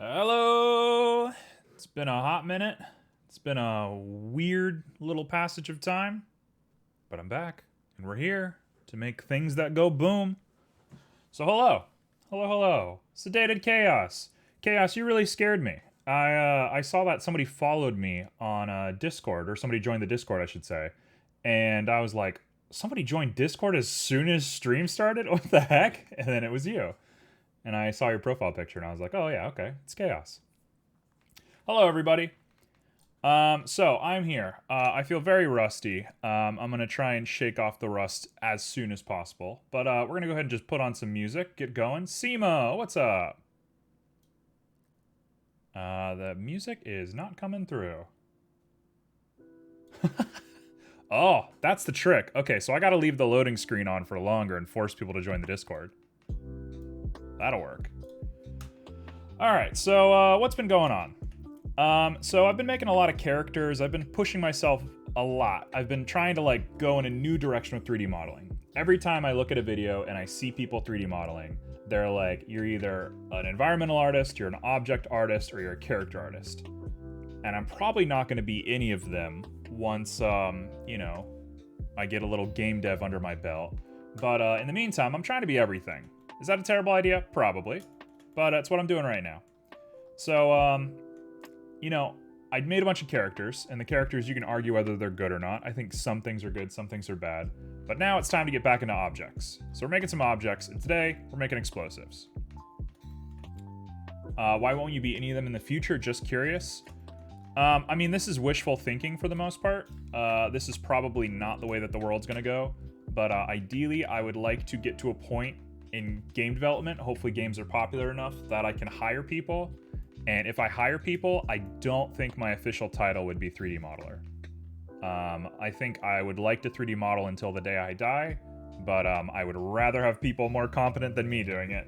Hello! It's been a hot minute. It's been a weird little passage of time, but I'm back, and we're here to make things that go boom. So, hello. Hello, hello. Sedated Chaos. Chaos, you really scared me. I saw that somebody followed me on Discord, or somebody joined the Discord, I should say, and I was like, somebody joined Discord as soon as stream started? What the heck? And then it was you. And I saw your profile picture and I was like, oh yeah, okay, it's Chaos. Hello, everybody. So I'm here. I feel very rusty. I'm gonna try and shake off the rust as soon as possible. But we're gonna go ahead and just put on some music, get going. Simo, what's up? The music is not coming through. Oh, that's the trick. Okay, so I gotta leave the loading screen on for longer and force people to join the Discord. That'll work. Alright, so what's been going on? So I've been making a lot of characters. I've been pushing myself a lot. I've been trying to like go in a new direction with 3D modeling. Every time I look at a video and I see people 3D modeling, they're like, you're either an environmental artist, you're an object artist, or you're a character artist. And I'm probably not going to be any of them once, you know, I get a little game dev under my belt. But in the meantime, I'm trying to be everything. Is that a terrible idea? Probably. But that's what I'm doing right now. So, you know, I made a bunch of characters, and the characters, you can argue whether they're good or not. I think some things are good, some things are bad. But now it's time to get back into objects. So we're making some objects, and today we're making explosives. Why won't you be any of them in the future? Just curious. I mean, this is wishful thinking for the most part. This is probably not the way that the world's gonna go. But ideally, I would like to get to a point in game development. Hopefully games are popular enough that I can hire people. And if I hire people, I don't think my official title would be 3D modeler. I think I would like to 3D model until the day I die, but I would rather have people more competent than me doing it.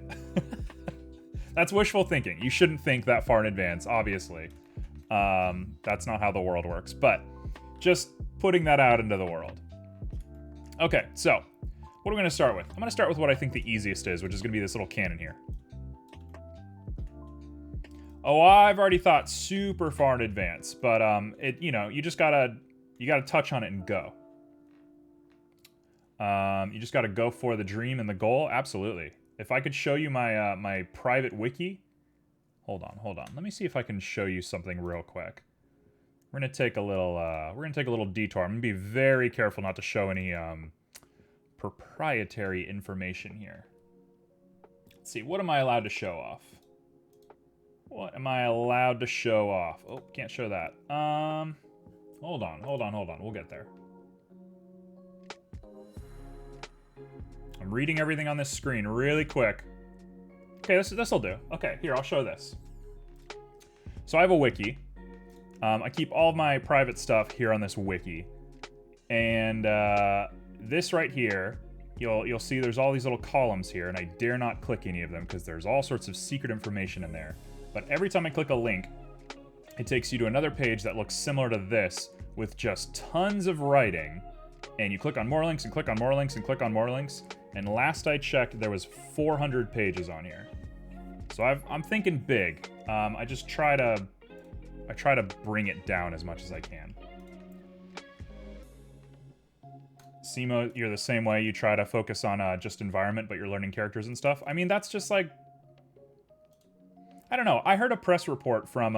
That's wishful thinking. You shouldn't think that far in advance, obviously. That's not how the world works, but just putting that out into the world. Okay, so what are we going to start with? I'm going to start with what I think the easiest is, which is going to be this little cannon here. Oh, I've already thought super far in advance, but you know, you gotta touch on it and go. You just gotta go for the dream and the goal. Absolutely. If I could show you my my private wiki, hold on. Let me see if I can show you something real quick. We're gonna take a little detour. I'm gonna be very careful not to show any proprietary information here. Let's see, what am I allowed to show off? What am I allowed to show off? Oh, can't show that. Hold on. We'll get there. I'm reading everything on this screen really quick. Okay, this'll do. Okay, here, I'll show this. So I have a wiki. I keep all of my private stuff here on this wiki. And this right here, you'll see there's all these little columns here, and I dare not click any of them because there's all sorts of secret information in there. But every time I click a link, it takes you to another page that looks similar to this with just tons of writing. And you click on more links and click on more links and click on more links. And last I checked, there was 400 pages on here. So I'm thinking big. I try to bring it down as much as I can. Simo, you're the same way. You try to focus on just environment, but you're learning characters and stuff. I mean, that's just like, I don't know. I heard a press report from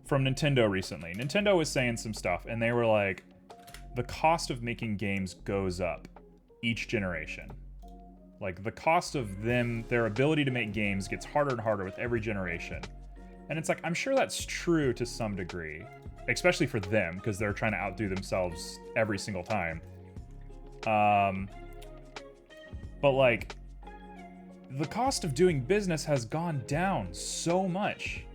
Nintendo recently. Nintendo was saying some stuff, and they were like, the cost of making games goes up each generation. Like, the cost of their ability to make games gets harder and harder with every generation. And it's like, I'm sure that's true to some degree, especially for them, because they're trying to outdo themselves every single time. But like, the cost of doing business has gone down so much.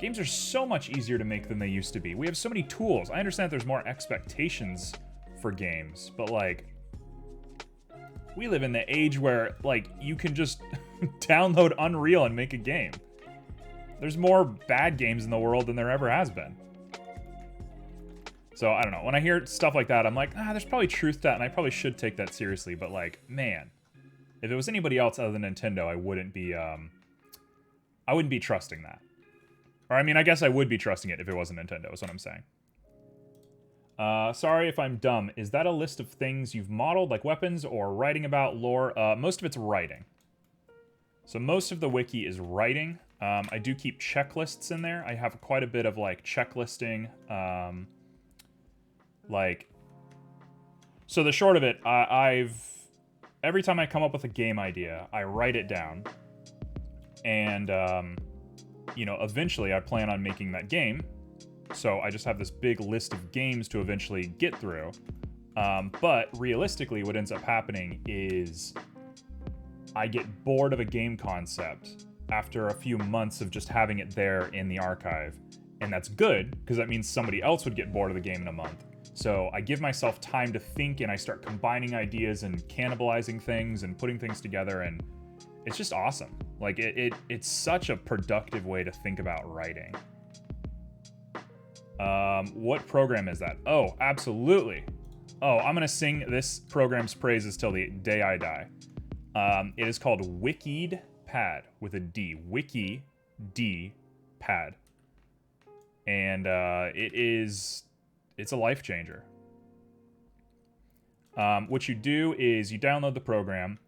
Games are so much easier to make than they used to be. We have so many tools. I understand there's more expectations for games, but like, we live in the age where like you can just download Unreal and make a game. There's more bad games in the world than there ever has been. So I don't know. When I hear stuff like that, I'm like, there's probably truth to that, and I probably should take that seriously. But like, man, if it was anybody else other than Nintendo, I wouldn't be I wouldn't be trusting that. Or I mean, I guess I would be trusting it if it wasn't Nintendo, is what I'm saying. Sorry if I'm dumb. Is that a list of things you've modeled, like weapons, or writing about lore? Most of it's writing. So most of the wiki is writing. I do keep checklists in there. I have quite a bit of like checklisting. So the short of it, every time I come up with a game idea, I write it down. And, eventually I plan on making that game. So I just have this big list of games to eventually get through. But realistically, what ends up happening is I get bored of a game concept after a few months of just having it there in the archive. And that's good, because that means somebody else would get bored of the game in a month. So I give myself time to think, and I start combining ideas and cannibalizing things and putting things together, and it's just awesome. Like, it's such a productive way to think about writing. What program is that? Oh, absolutely. Oh, I'm gonna sing this program's praises till the day I die. It is called Wikied Pad with a D. Wiki D Pad. And it's a life changer. What you do is you download the program,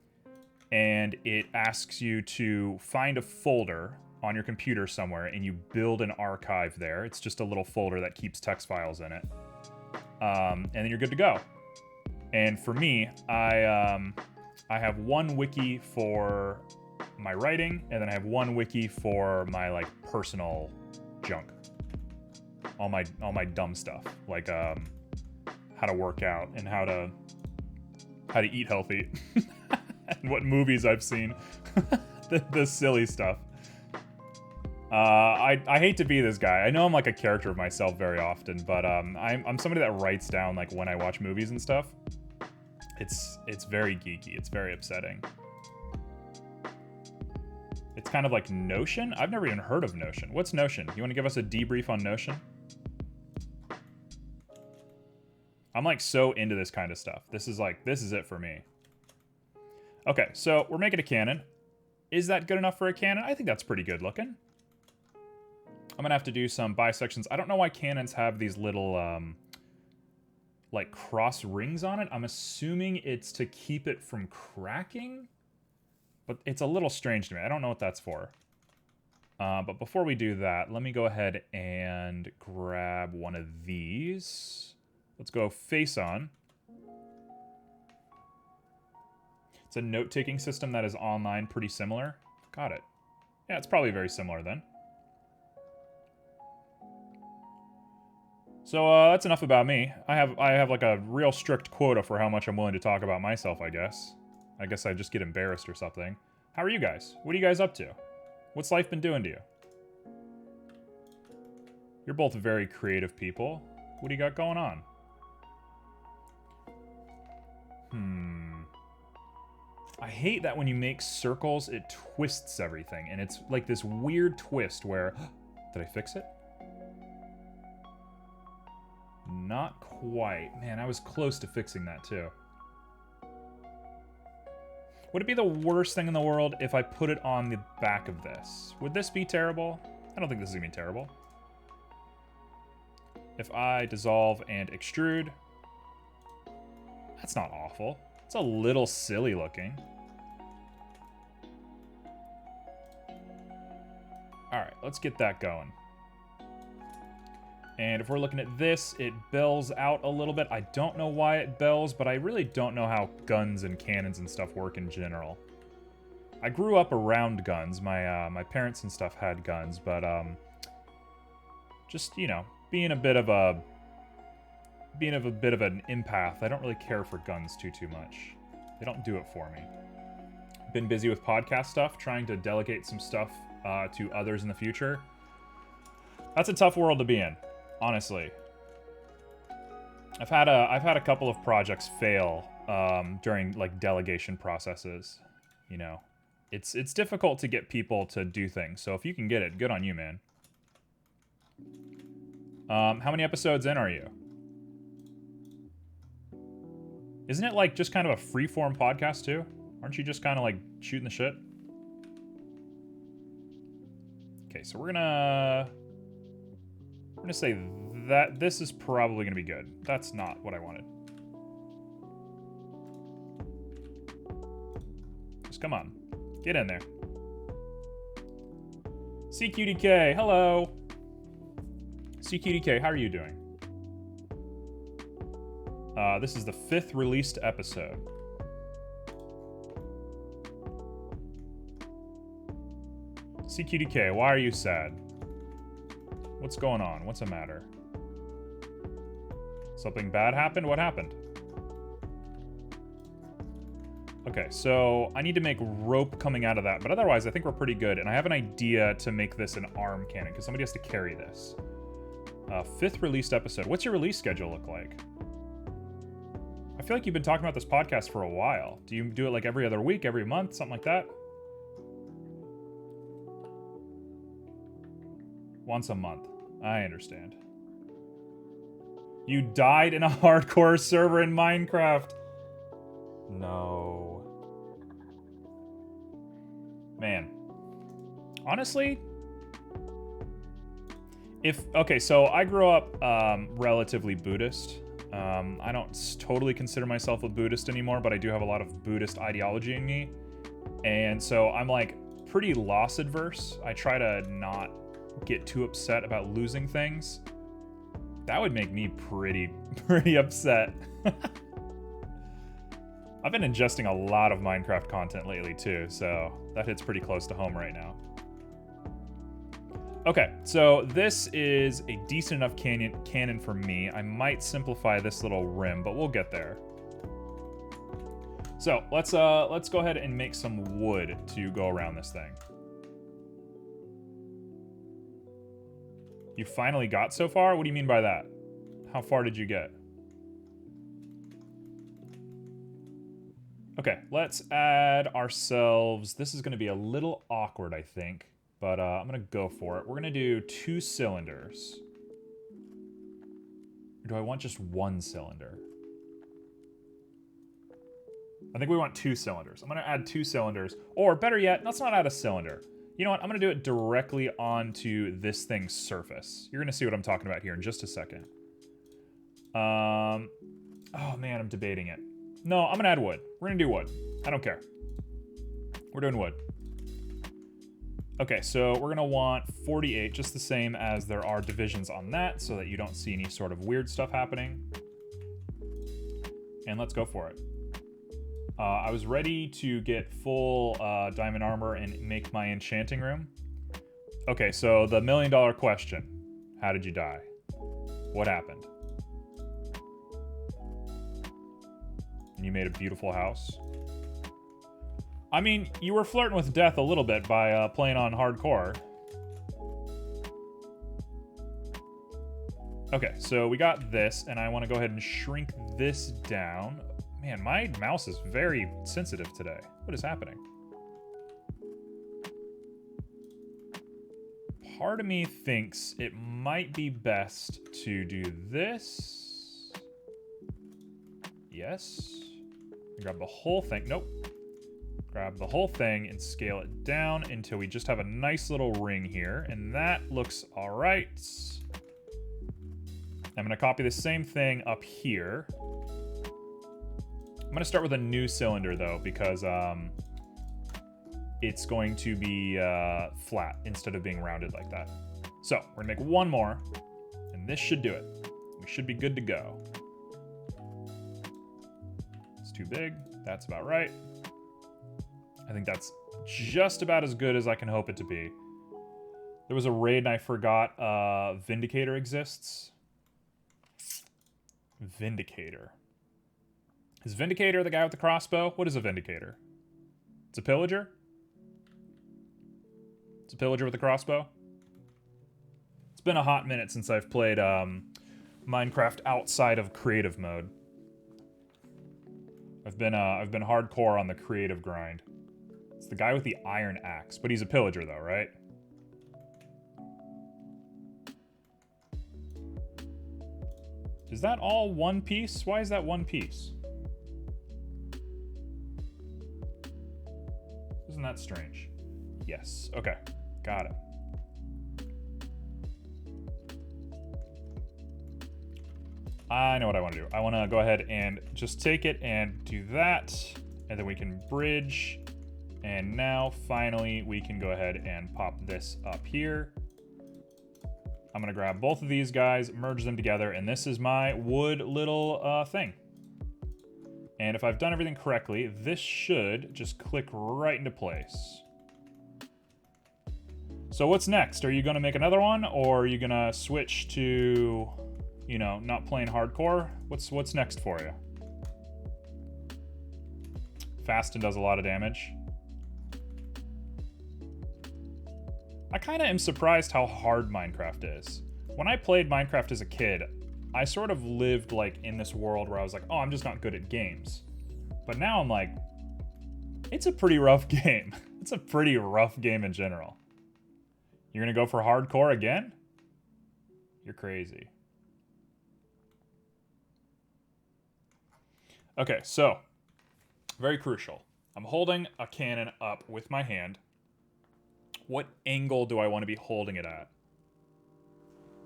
and it asks you to find a folder on your computer somewhere, and you build an archive there. It's just a little folder that keeps text files in it. And then you're good to go. And for me, I have one wiki for my writing, and then I have one wiki for my like personal junk. All my dumb stuff, like how to work out and how to eat healthy, and what movies I've seen, the silly stuff. I hate to be this guy. I know I'm like a character of myself very often, but I'm somebody that writes down like when I watch movies and stuff. It's very geeky. It's very upsetting. It's kind of like Notion. I've never even heard of Notion. What's Notion? You want to give us a debrief on Notion? I'm like so into this kind of stuff. This is it for me. Okay, so we're making a cannon. Is that good enough for a cannon? I think that's pretty good looking. I'm gonna have to do some bisections. I don't know why cannons have these little like cross rings on it. I'm assuming it's to keep it from cracking, but it's a little strange to me. I don't know what that's for. But before we do that, let me go ahead and grab one of these. Let's go face on. It's a note-taking system that is online, pretty similar. Got it. Yeah, it's probably very similar then. So that's enough about me. I have like a real strict quota for how much I'm willing to talk about myself, I guess. I guess I just get embarrassed or something. How are you guys? What are you guys up to? What's life been doing to you? You're both very creative people. What do you got going on? I hate that when you make circles, it twists everything. And it's like this weird twist where... Did I fix it? Not quite. Man, I was close to fixing that too. Would it be the worst thing in the world if I put it on the back of this? Would this be terrible? I don't think this is gonna be terrible. If I dissolve and extrude... That's not awful. It's a little silly looking. Alright, let's get that going. And if we're looking at this, it bells out a little bit. I don't know why it bells, but I really don't know how guns and cannons and stuff work in general. I grew up around guns. My parents and stuff had guns, but just, you know, being a bit of an empath, I don't really care for guns too much. They don't do it for me. Been busy with podcast stuff, trying to delegate some stuff to others in the future. That's a tough world to be in, honestly. I've had a couple of projects fail during like delegation processes. You know, it's difficult to get people to do things. So if you can get it, good on you, man. How many episodes in are you? Isn't it like just kind of a free-form podcast too? Aren't you just kind of like shooting the shit? Okay, so we're gonna say that this is probably gonna be good. That's not what I wanted. Just come on, get in there. CQDK, hello. CQDK, how are you doing? This is the 5th released episode. CQDK, why are you sad? What's going on? What's the matter? Something bad happened? What happened? Okay, so I need to make rope coming out of that, but otherwise I think we're pretty good, and I have an idea to make this an arm cannon, because somebody has to carry this. 5th released episode. What's your release schedule look like? I feel like you've been talking about this podcast for a while. Do you do it like every other week, every month, something like that? Once a month. I understand. You died in a hardcore server in Minecraft. No. Man. Honestly, okay, so I grew up relatively Buddhist. I don't totally consider myself a Buddhist anymore, but I do have a lot of Buddhist ideology in me. And so I'm like pretty loss adverse. I try to not get too upset about losing things. That would make me pretty upset. I've been ingesting a lot of Minecraft content lately too, so that hits pretty close to home right now. Okay, so this is a decent enough cannon for me. I might simplify this little rim, but we'll get there. So let's go ahead and make some wood to go around this thing. You finally got so far? What do you mean by that? How far did you get? Okay, let's add ourselves. This is going to be a little awkward, I think, but I'm going to go for it. We're going to do 2 cylinders. Or do I want just 1 cylinder? I think we want 2 cylinders. I'm going to add 2 cylinders, or better yet, let's not add a cylinder. You know what? I'm going to do it directly onto this thing's surface. You're going to see what I'm talking about here in just a second. Oh man, I'm debating it. No, I'm going to add wood. We're going to do wood. I don't care. We're doing wood. Okay, so we're going to want 48, just the same as there are divisions on that, so that you don't see any sort of weird stuff happening. And let's go for it. I was ready to get full diamond armor and make my enchanting room. Okay, so the $1 million question. How did you die? What happened? And you made a beautiful house. I mean, you were flirting with death a little bit by playing on hardcore. Okay, so we got this, and I want to go ahead and shrink this down. Man, my mouse is very sensitive today. What is happening? Part of me thinks it might be best to do this. Yes. Grab the whole thing. Nope. Grab the whole thing and scale it down until we just have a nice little ring here. And that looks all right. I'm going to copy the same thing up here. I'm going to start with a new cylinder, though, because it's going to be flat instead of being rounded like that. So we're going to make one more, and this should do it. We should be good to go. It's too big. That's about right. I think that's just about as good as I can hope it to be. There was a raid and I forgot Vindicator exists. Vindicator. Is Vindicator the guy with the crossbow? What is a Vindicator? It's a pillager? It's a pillager with a crossbow? It's been a hot minute since I've played Minecraft outside of creative mode. I've been hardcore on the creative grind. It's the guy with the iron axe, but he's a pillager though, right? Is that all one piece? Why is that one piece? Isn't that strange? Yes. Okay. Got it. I know what I want to do. I want to go ahead and just take it and do that. And then we can bridge. And now, finally, we can go ahead and pop this up here. I'm going to grab both of these guys, merge them together, and this is my wood little thing. And if I've done everything correctly, this should just click right into place. So what's next? Are you going to make another one, or are you going to switch to, you know, not playing hardcore? What's next for you? Fasten does a lot of damage. I kind of am surprised how hard Minecraft is. When I played Minecraft as a kid, I sort of lived like in this world where I was like, oh, I'm just not good at games. But now I'm like, it's a pretty rough game. It's a pretty rough game in general. You're gonna go for hardcore again? You're crazy. Okay, so, very crucial. I'm holding a cannon up with my hand. What angle do I want to be holding it at?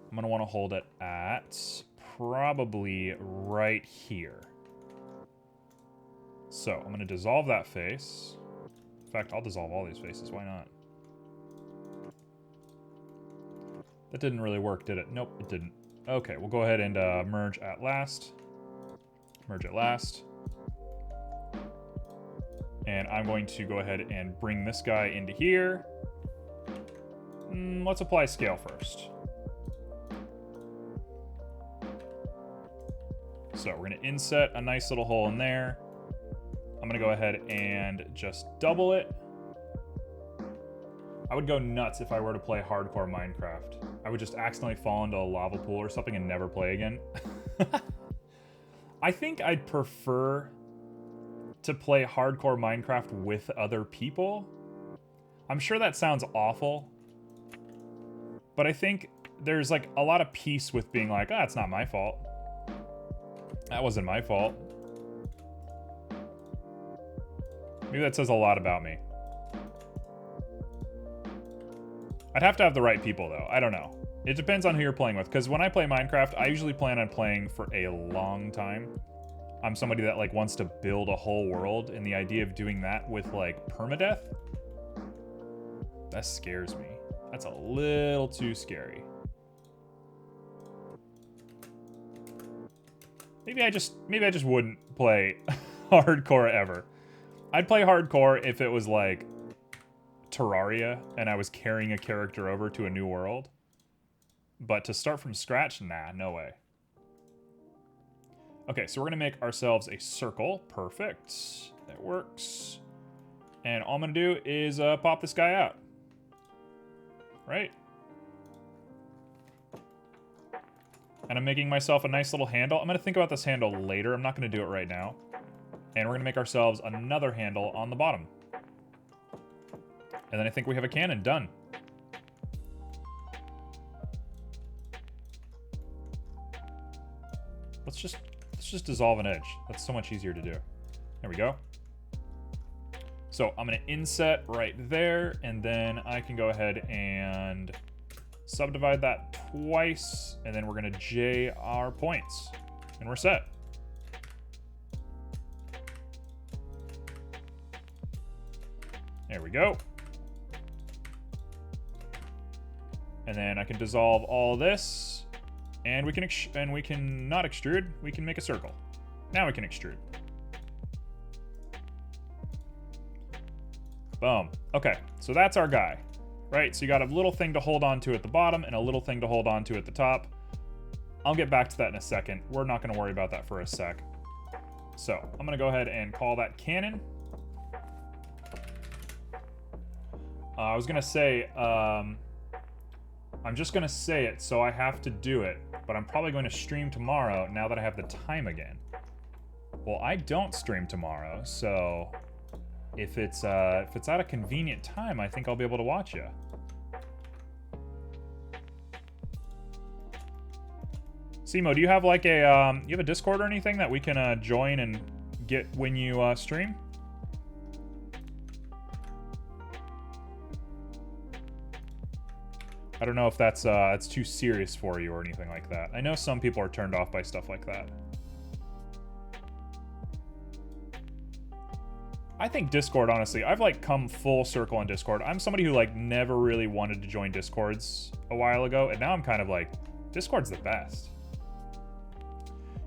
I'm going to want to hold it at probably right here. So I'm going to dissolve that face. In fact, I'll dissolve all these faces. Why not? That didn't really work, did it? Nope, it didn't. Okay, we'll go ahead and merge at last. Merge at last. And I'm going to go ahead and bring this guy into here. Let's apply scale first. So we're going to inset a nice little hole in there. I'm going to go ahead and just double it. I would go nuts if I were to play hardcore Minecraft. I would just accidentally fall into a lava pool or something and never play again. I think I'd prefer to play hardcore Minecraft with other people. I'm sure that sounds awful. But I think there's like a lot of peace with being like, ah, it's not my fault. That wasn't my fault. Maybe that says a lot about me. I'd have to have the right people though. I don't know. It depends on who you're playing with. Because when I play Minecraft, I usually plan on playing for a long time. I'm somebody that like wants to build a whole world. And the idea of doing that with like permadeath, that scares me. That's a little too scary. Maybe I just wouldn't play hardcore ever. I'd play hardcore if it was like Terraria and I was carrying a character over to a new world. But to start from scratch, nah, no way. Okay, so we're gonna make ourselves a circle. Perfect. That works. And all I'm gonna do is pop this guy out. Right? And I'm making myself a nice little handle. I'm going to think about this handle later. I'm not going to do it right now. And we're going to make ourselves another handle on the bottom. And then I think we have a cannon. Done. Let's just dissolve an edge. That's so much easier to do. There we go. So I'm going to inset right there, and then I can go ahead and subdivide that twice, and then we're going to J our points, and we're set. There we go. And then I can dissolve all this, and we can not extrude. We can make a circle. Now we can extrude. Boom. Okay, so that's our guy, right? So you got a little thing to hold on to at the bottom and a little thing to hold on to at the top. I'll get back to that in a second. We're not going to worry about that for a sec. So I'm going to go ahead and call that cannon. I was going to say, I'm just going to say it, so I have to do it, but I'm probably going to stream tomorrow now that I have the time again. Well, I don't stream tomorrow, so if it's at a convenient time, I think I'll be able to watch you. Simo, do you have like a you have a Discord or anything that we can join and get when you stream? I don't know if that's too serious for you or anything like that. I know some people are turned off by stuff like that. I think Discord, honestly, I've like come full circle on Discord. I'm somebody who like never really wanted to join Discords a while ago, and now I'm kind of like, Discord's the best.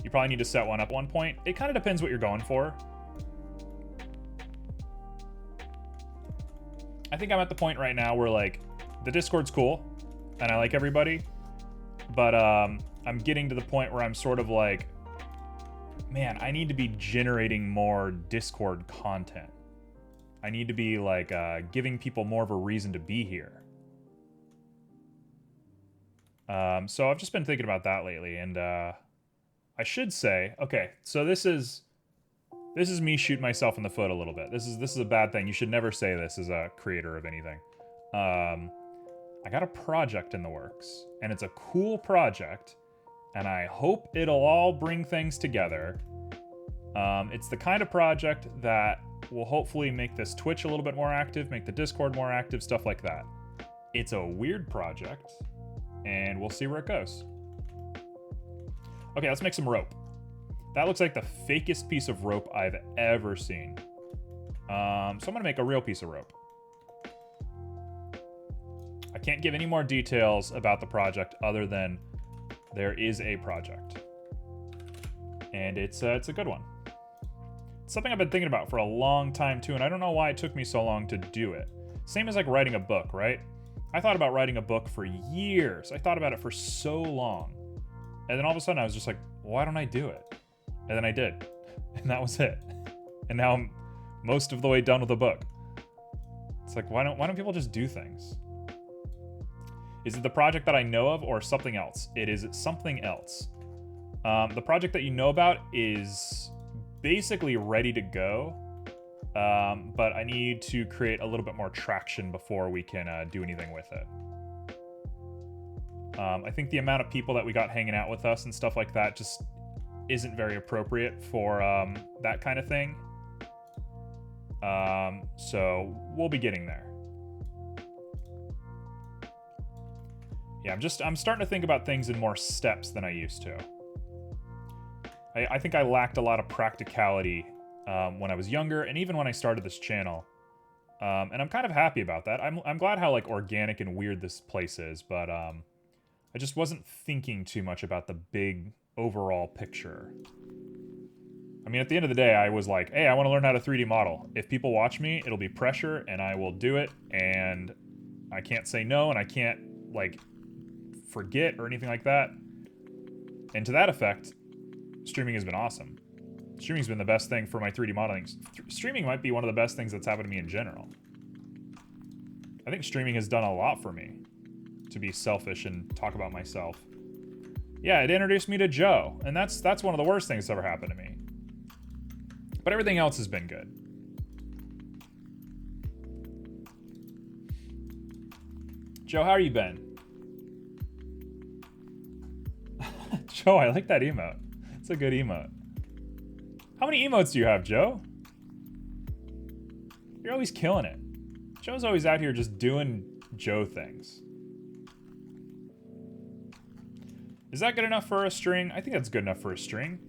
You probably need to set one up at one point. It kind of depends what you're going for. I think I'm at the point right now where like, the Discord's cool, and I like everybody, but I'm getting to the point where I'm sort of like, man, I need to be generating more Discord content. I need to be like giving people more of a reason to be here. So I've just been thinking about that lately, and I should say, okay, so this is me shooting myself in the foot a little bit. This is a bad thing. You should never say this as a creator of anything. I got a project in the works, and it's a cool project, and I hope it'll all bring things together. It's the kind of project that will hopefully make this Twitch a little bit more active, make the Discord more active, stuff like that. It's a weird project, and we'll see where it goes. Okay, let's make some rope. That looks like the fakest piece of rope I've ever seen. So I'm gonna make a real piece of rope. I can't give any more details about the project other than there is a project. And it's a good one. It's something I've been thinking about for a long time too, and I don't know why it took me so long to do it. Same as like writing a book, right? I thought about writing a book for years. I thought about it for so long. And then all of a sudden I was just like, why don't I do it? And then I did. And that was it. And now I'm most of the way done with the book. It's like, why don't people just do things? Is it the project that I know of or something else? It is something else. The project that you know about is basically ready to go, but I need to create a little bit more traction before we can do anything with it. I think the amount of people that we got hanging out with us and stuff like that just isn't very appropriate for that kind of thing. So we'll be getting there. Yeah, I'm starting to think about things in more steps than I used to. I think I lacked a lot of practicality when I was younger, and even when I started this channel. And I'm kind of happy about that. I'm glad how like organic and weird this place is, but I just wasn't thinking too much about the big overall picture. I mean, at the end of the day, I was like, hey, I want to learn how to 3D model. If people watch me, it'll be pressure, and I will do it, and I can't say no, and I can't like forget or anything like that. And to that effect, streaming has been awesome. Streaming's been the best thing for my 3D modeling. Streaming might be one of the best things that's happened to me in general. I think streaming has done a lot for me, to be selfish and talk about myself. Yeah, it introduced me to Joe, and that's one of the worst things that's ever happened to me. But everything else has been good. Joe, how you been? Joe, I like that emote. It's a good emote. How many emotes do you have, Joe? You're always killing it. Joe's always out here just doing Joe things. Is that good enough for a string? I think that's good enough for a string.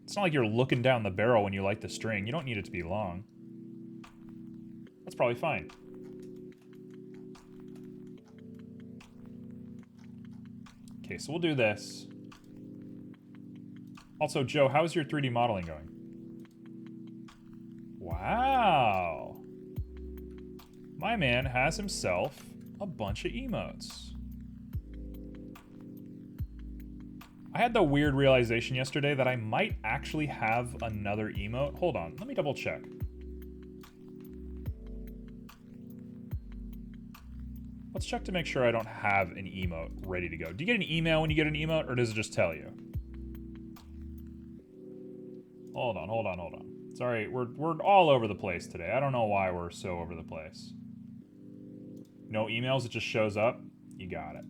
It's not like you're looking down the barrel when you light the string. You don't need it to be long. That's probably fine. Okay, so we'll do this. Also, Joe, how's your 3D modeling going? Wow. My man has himself a bunch of emotes. I had the weird realization yesterday that I might actually have another emote. Hold on, let me double check. Let's check to make sure I don't have an emote ready to go. Do you get an email when you get an emote, or does it just tell you? Hold on. Sorry, we're all over the place today. I don't know why we're so over the place. No emails, it just shows up. You got it.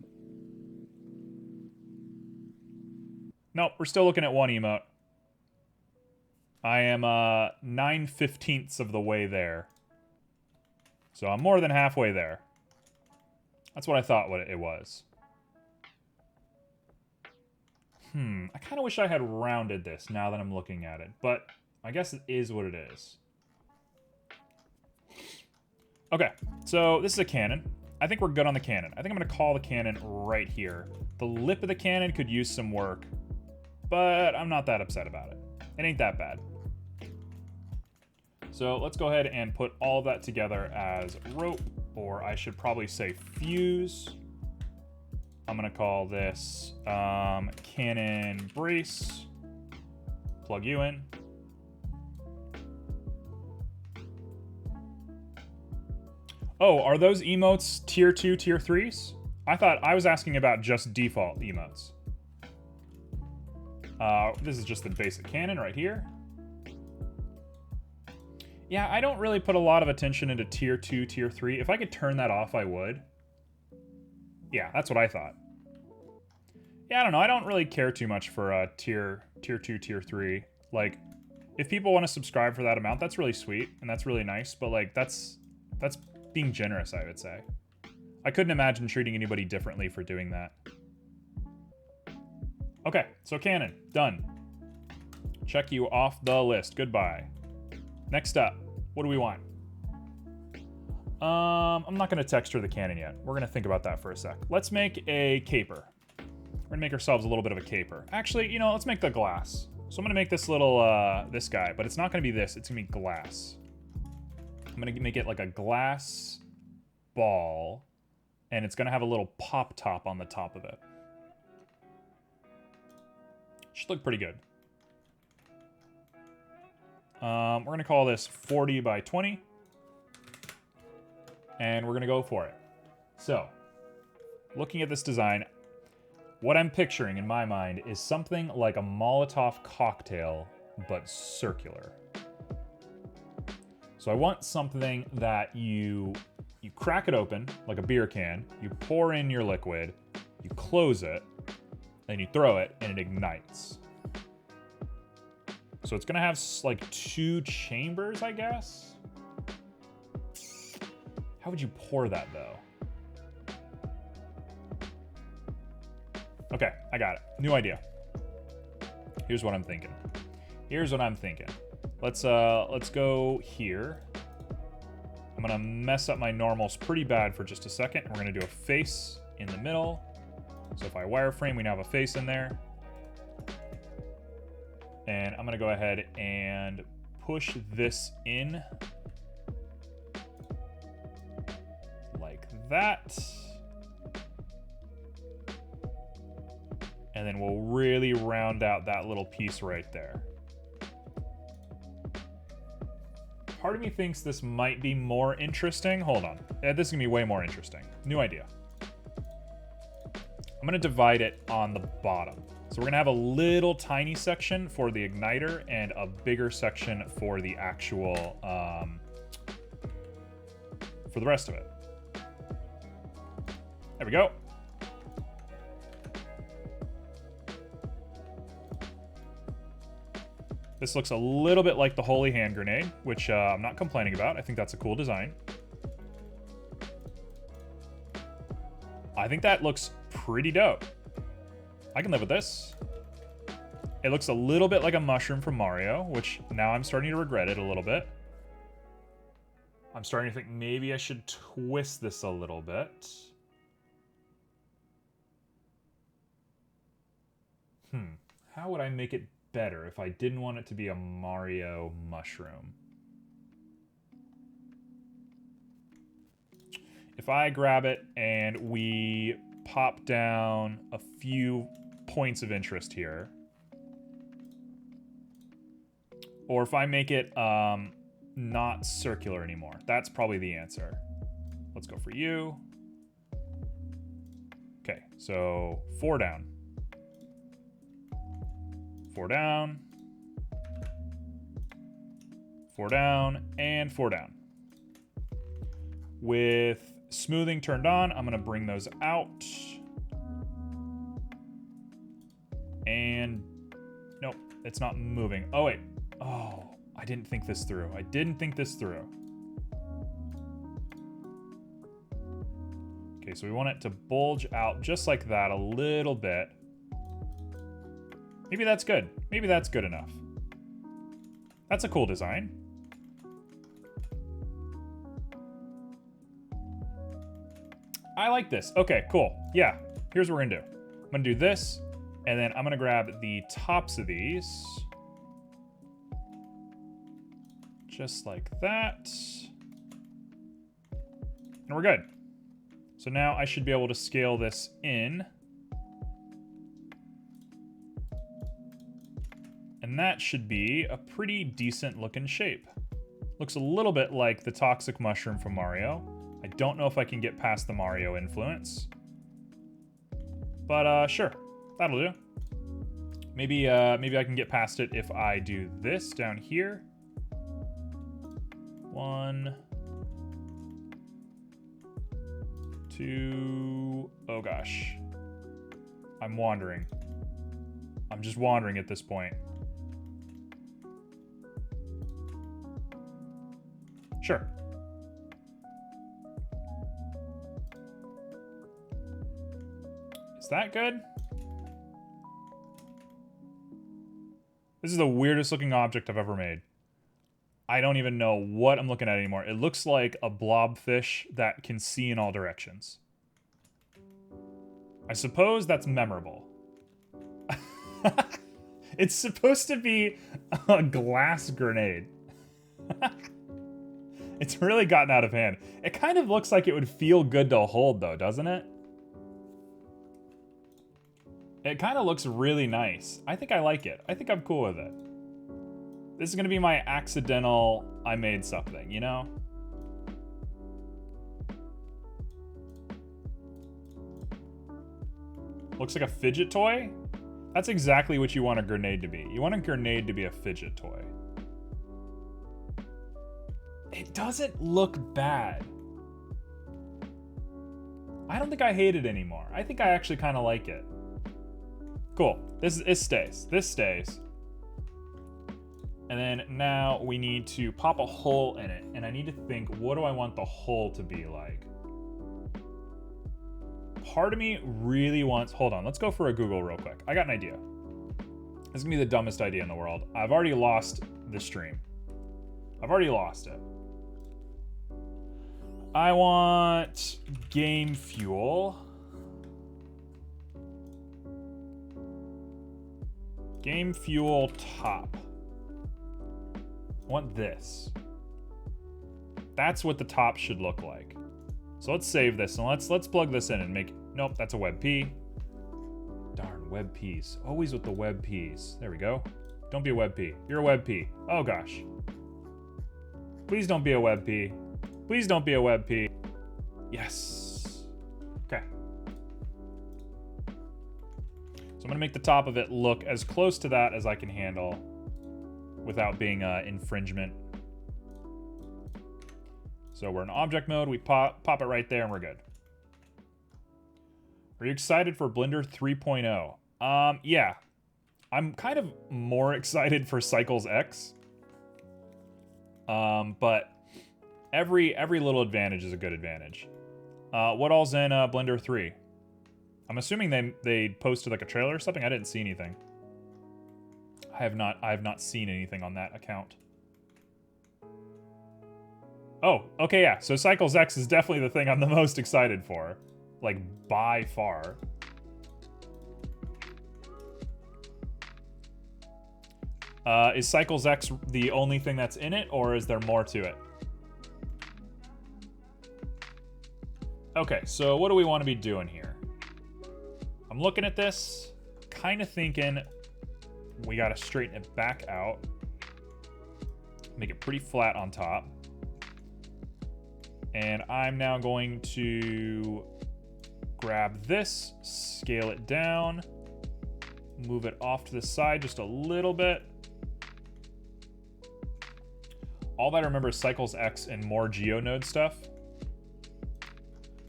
Nope, we're still looking at one emote. I am 9/15ths of the way there. So I'm more than halfway there. That's what I thought what it was. I kind of wish I had rounded this now that I'm looking at it, but I guess it is what it is. Okay, so this is a cannon. I think we're good on the cannon. I think I'm going to call the cannon right here. The lip of the cannon could use some work, but I'm not that upset about it. It ain't that bad. So let's go ahead and put all of that together as rope, or I should probably say fuse. I'm going to call this cannon brace. Plug you in. Oh, are those emotes tier 2, tier 3s? I thought I was asking about just default emotes. This is just the basic cannon right here. Yeah, I don't really put a lot of attention into tier 2, tier 3. If I could turn that off, I would. Yeah, that's what I thought. Yeah, I don't know. I don't really care too much for tier 2, tier 3. Like, if people want to subscribe for that amount, that's really sweet and that's really nice. But like, that's being generous, I would say. I couldn't imagine treating anybody differently for doing that. Okay, so cannon, done. Check you off the list. Goodbye. Next up, what do we want? I'm not going to texture the cannon yet. We're going to think about that for a sec. Let's make a caper. We're going to make ourselves a little bit of a caper. Actually, you know, let's make the glass. So I'm going to make this little, this guy, but it's not going to be this. It's going to be glass. I'm going to make it like a glass ball, and it's going to have a little pop top on the top of it. Should look pretty good. We're going to call this 40 by 20. And we're going to go for it. So, looking at this design, what I'm picturing in my mind is something like a Molotov cocktail, but circular. So I want something that you crack it open, like a beer can, you pour in your liquid, you close it, then you throw it, and it ignites. So it's going to have like 2 chambers, I guess? How would you pour that, though? Okay, I got it. New idea. Here's what I'm thinking. Let's go here. I'm gonna mess up my normals pretty bad for just a second. We're gonna do a face in the middle. So if I wireframe, we now have a face in there. And I'm gonna go ahead and push this in like that. And then we'll really round out that little piece right there. Part of me thinks this might be more interesting. Hold on. This is going to be way more interesting. New idea. I'm going to divide it on the bottom. So we're going to have a little tiny section for the igniter and a bigger section for the actual, for the rest of it. There we go. This looks a little bit like the Holy Hand Grenade, which I'm not complaining about. I think that's a cool design. I think that looks pretty dope. I can live with this. It looks a little bit like a mushroom from Mario, which now I'm starting to regret it a little bit. I'm starting to think maybe I should twist this a little bit. How would I make it better if I didn't want it to be a Mario mushroom? If I grab it and we pop down a few points of interest here, or if I make it not circular anymore, that's probably the answer. Let's go for you. Okay, so 4 down. 4 down, 4 down, and 4 down. With smoothing turned on, I'm going to bring those out. And nope, it's not moving. Oh, wait. Oh, I didn't think this through. Okay, Okay, so we want it to bulge out just like that a little bit. Maybe that's good. Maybe that's good enough. That's a cool design. I like this. Okay, cool. Yeah, here's what we're gonna do. I'm gonna do this, and then I'm gonna grab the tops of these. Just like that. And we're good. So now I should be able to scale this in. And that should be a pretty decent looking shape. Looks a little bit like the toxic mushroom from Mario. I don't know if I can get past the Mario influence. But sure, that'll do. Maybe I can get past it if I do this down here. 1, 2, oh gosh. I'm wandering. I'm just wandering at this point. Sure. Is that good? This is the weirdest looking object I've ever made. I don't even know what I'm looking at anymore. It looks like a blobfish that can see in all directions. I suppose that's memorable. It's supposed to be a glass grenade. It's really gotten out of hand. It kind of looks like it would feel good to hold though, doesn't it? It kind of looks really nice. I think I like it. I think I'm cool with it. This is gonna be my accidental, I made something, you know? Looks like a fidget toy? That's exactly what you want a grenade to be. You want a grenade to be a fidget toy. It doesn't look bad. I don't think I hate it anymore. I think I actually kind of like it. Cool. This stays. This stays. And then now we need to pop a hole in it. And I need to think, what do I want the hole to be like? Part of me really wants... Hold on, let's go for a Google real quick. I got an idea. This is gonna be the dumbest idea in the world. I've already lost the stream. I've already lost it. I want game fuel. Game fuel top. I want this. That's what the top should look like. So let's save this and let's plug this in and make... Nope, that's a WebP. Darn, WebPs. Always with the WebPs. There we go. Don't be a WebP. You're a WebP. Oh gosh. Please don't be a WebP. Please don't be a WebP. Yes. Okay. So I'm gonna make the top of it look as close to that as I can handle without being infringement. So we're in object mode, we pop it right there and we're good. Are you excited for Blender 3.0? Yeah. I'm kind of more excited for Cycles X. But every little advantage is a good advantage. What all's in Blender 3? I'm assuming they posted like a trailer or something. I didn't see anything. I have not seen anything on that account. Oh, okay, yeah. So Cycles X is definitely the thing I'm the most excited for. Like, by far. Is Cycles X the only thing that's in it, or is there more to it? Okay, so what do we want to be doing here? I'm looking at this, kind of thinking we got to straighten it back out. Make it pretty flat on top. And I'm now going to grab this, scale it down, move it off to the side just a little bit. All that I remember is Cycles X and more GeoNode stuff.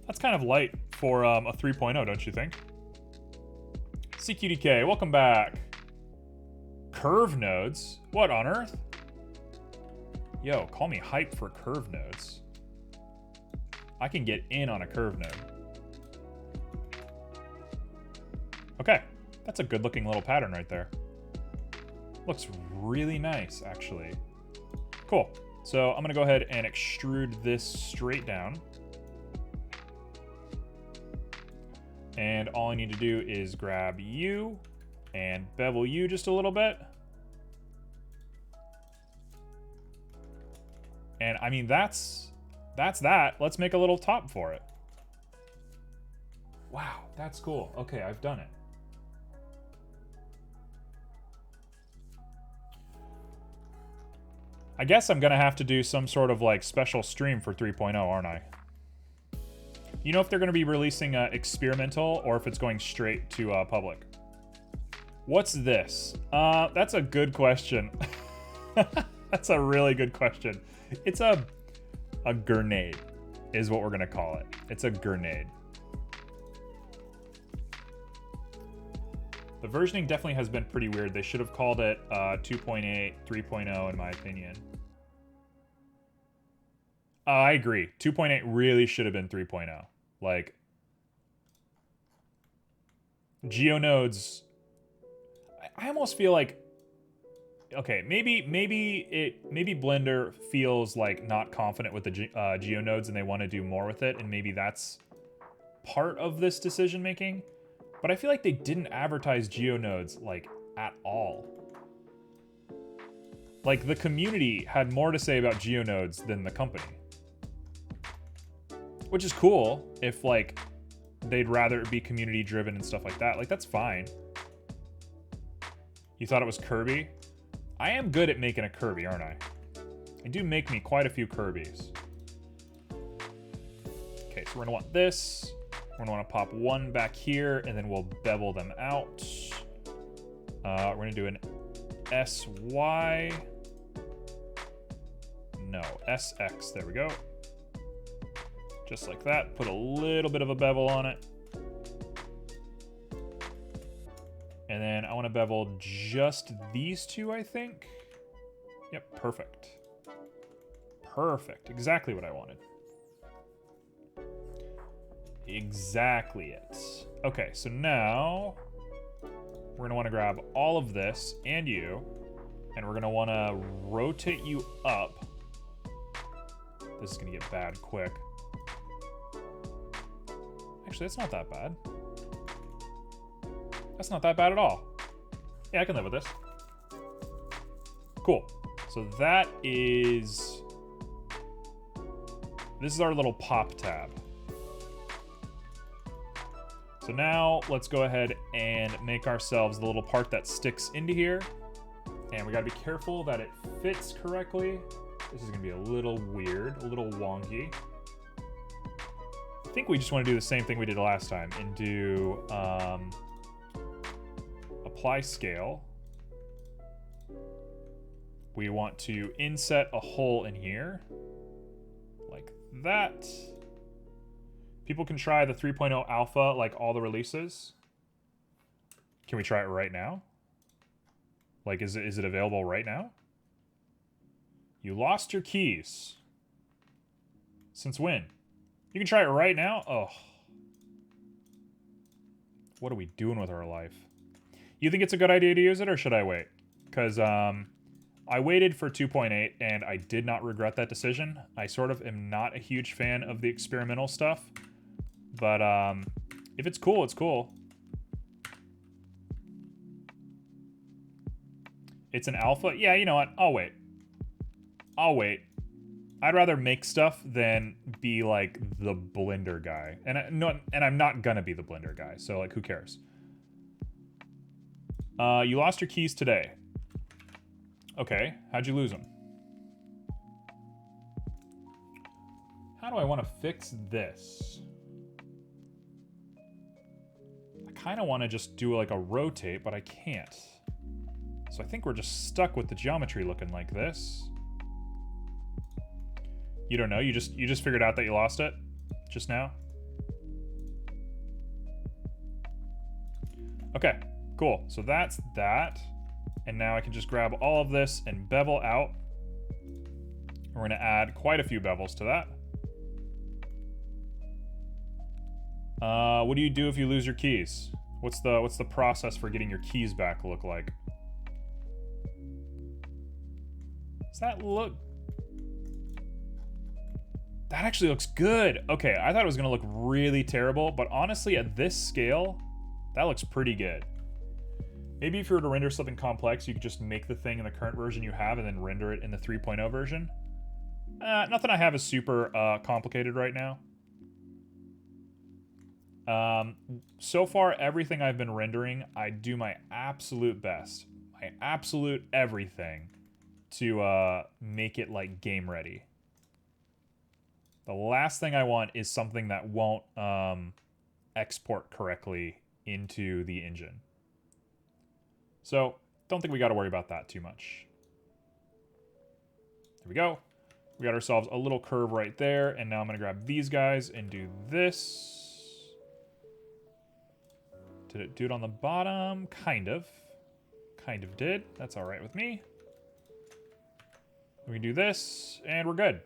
That's kind of light for a 3.0, don't you think? CQDK, welcome back. Curve nodes? What on earth? Yo, call me hype for curve nodes. I can get in on a curve node. Okay, that's a good looking little pattern right there. Looks really nice, actually. Cool. So I'm gonna go ahead and extrude this straight down. And all I need to do is grab you and bevel you just a little bit. And I mean, that's that. Let's make a little top for it. Wow, that's cool. Okay, I've done it. I guess I'm gonna have to do some sort of like special stream for 3.0, aren't I? You know if they're gonna be releasing experimental or if it's going straight to public? What's this? That's a good question. That's a really good question. It's a grenade is what we're gonna call it. It's a grenade. The versioning definitely has been pretty weird. They should have called it 2.8, 3.0 in my opinion. I agree. 2.8 really should have been 3.0. Like, GeoNodes, I almost feel like, okay, maybe Blender feels like not confident with the GeoNodes and they want to do more with it, and maybe that's part of this decision making. But I feel like they didn't advertise GeoNodes like at all. Like the community had more to say about GeoNodes than the company. Which is cool if like they'd rather it be community driven and stuff like that. Like that's fine. You thought it was Kirby? I am good at making a Kirby, aren't I? I do make me quite a few Kirbys. Okay, so we're gonna want this. We're gonna want to pop one back here, and then we'll bevel them out. We're gonna do an SY. No, SX, there we go. Just like that, put a little bit of a bevel on it. And then I want to bevel just these two, I think. Yep, perfect. Perfect, exactly what I wanted. Exactly it. Okay, so now we're gonna wanna grab all of this and you, and we're gonna wanna rotate you up. This is gonna get bad quick. Actually, that's not that bad. That's not that bad at all. Yeah, I can live with this. Cool. So that is... This is our little pop tab. So now let's go ahead and make ourselves the little part that sticks into here. And we gotta be careful that it fits correctly. This is gonna be a little weird, a little wonky. I think we just wanna do the same thing we did last time and do apply scale. We want to inset a hole in here like that. People can try the 3.0 alpha like all the releases. Can we try it right now? Like, is it available right now? You lost your keys. Since when? You can try it right now? Oh. What are we doing with our life? You think it's a good idea to use it, or should I wait? Because I waited for 2.8, and I did not regret that decision. I sort of am not a huge fan of the experimental stuff. But if it's cool, it's cool. It's an alpha? Yeah, you know what? I'll wait. I'll wait. I'd rather make stuff than be like the Blender guy. And I'm not gonna be the Blender guy, so like who cares? You lost your keys today. Okay, how'd you lose them? How do I want to fix this? I kind of want to just do like a rotate, but I can't. So I think we're just stuck with the geometry looking like this. You don't know? You just figured out that you lost it just now? Okay, cool. So that's that. And now I can just grab all of this and bevel out. We're going to add quite a few bevels to that. What do you do if you lose your keys? What's the process for getting your keys back look like? Does that look... That actually looks good. Okay, I thought it was gonna look really terrible, but honestly, at this scale, that looks pretty good. Maybe if you were to render something complex, you could just make the thing in the current version you have and then render it in the 3.0 version. Nothing I have is super complicated right now. So far, everything I've been rendering, I do my absolute best, my absolute everything to make it like game ready. The last thing I want is something that won't export correctly into the engine. So, don't think we got to worry about that too much. There we go. We got ourselves a little curve right there, and now I'm going to grab these guys and do this. Did it do it on the bottom? Kind of. Kind of did. That's all right with me. We can do this, and we're good.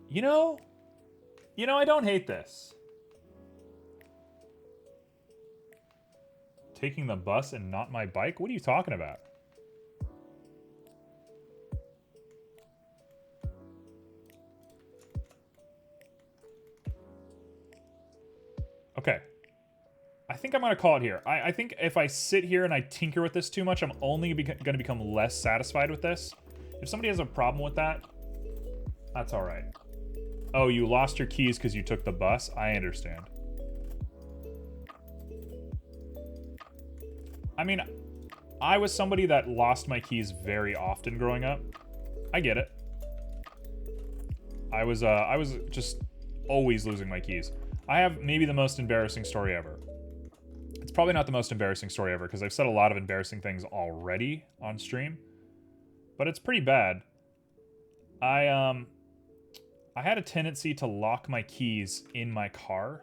You know, I don't hate this. Taking the bus and not my bike? What are you talking about? Okay. I think I'm going to call it here. I think if I sit here and I tinker with this too much, I'm only going to become less satisfied with this. If somebody has a problem with that, that's all right. Oh, you lost your keys because you took the bus? I understand. I mean, I was somebody that lost my keys very often growing up. I get it. I was just always losing my keys. I have maybe the most embarrassing story ever. It's probably not the most embarrassing story ever because I've said a lot of embarrassing things already on stream, but it's pretty bad. I had a tendency to lock my keys in my car.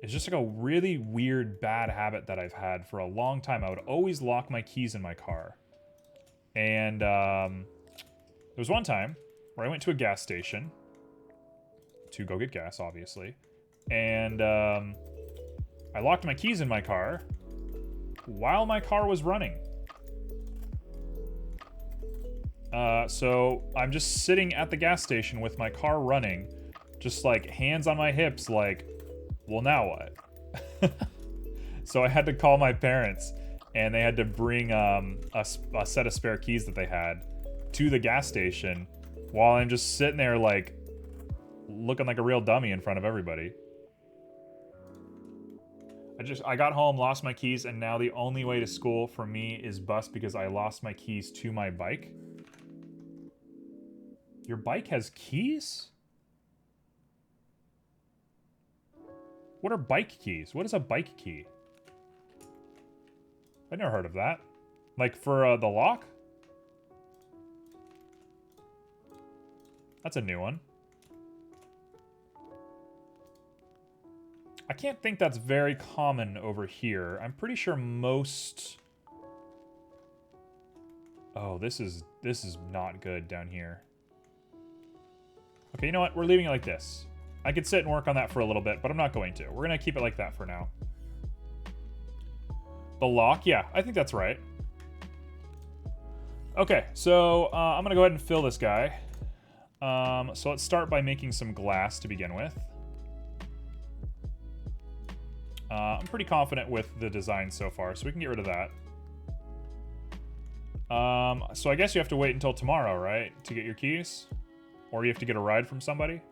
It's just like a really weird, bad habit that I've had for a long time. I would always lock my keys in my car. And there was one time where I went to a gas station to go get gas, obviously. And I locked my keys in my car while my car was running. So I'm just sitting at the gas station with my car running, just like hands on my hips, like, well, now what? So I had to call my parents, and they had to bring a set of spare keys that they had to the gas station while I'm just sitting there, like, looking like a real dummy in front of everybody. I got home, lost my keys, and now the only way to school for me is bus because I lost my keys to my bike. Your bike has keys? What are bike keys? What is a bike key? I've never heard of that. Like for the lock? That's a new one. I can't think that's very common over here. I'm pretty sure most... Oh, this is not good down here. Okay, you know what? We're leaving it like this. I could sit and work on that for a little bit, but I'm not going to. We're going to keep it like that for now. The lock? Yeah, I think that's right. Okay, so I'm going to go ahead and fill this guy. So let's start by making some glass to begin with. I'm pretty confident with the design so far, so we can get rid of that. So I guess you have to wait until tomorrow, right? To get your keys? Or you have to get a ride from somebody?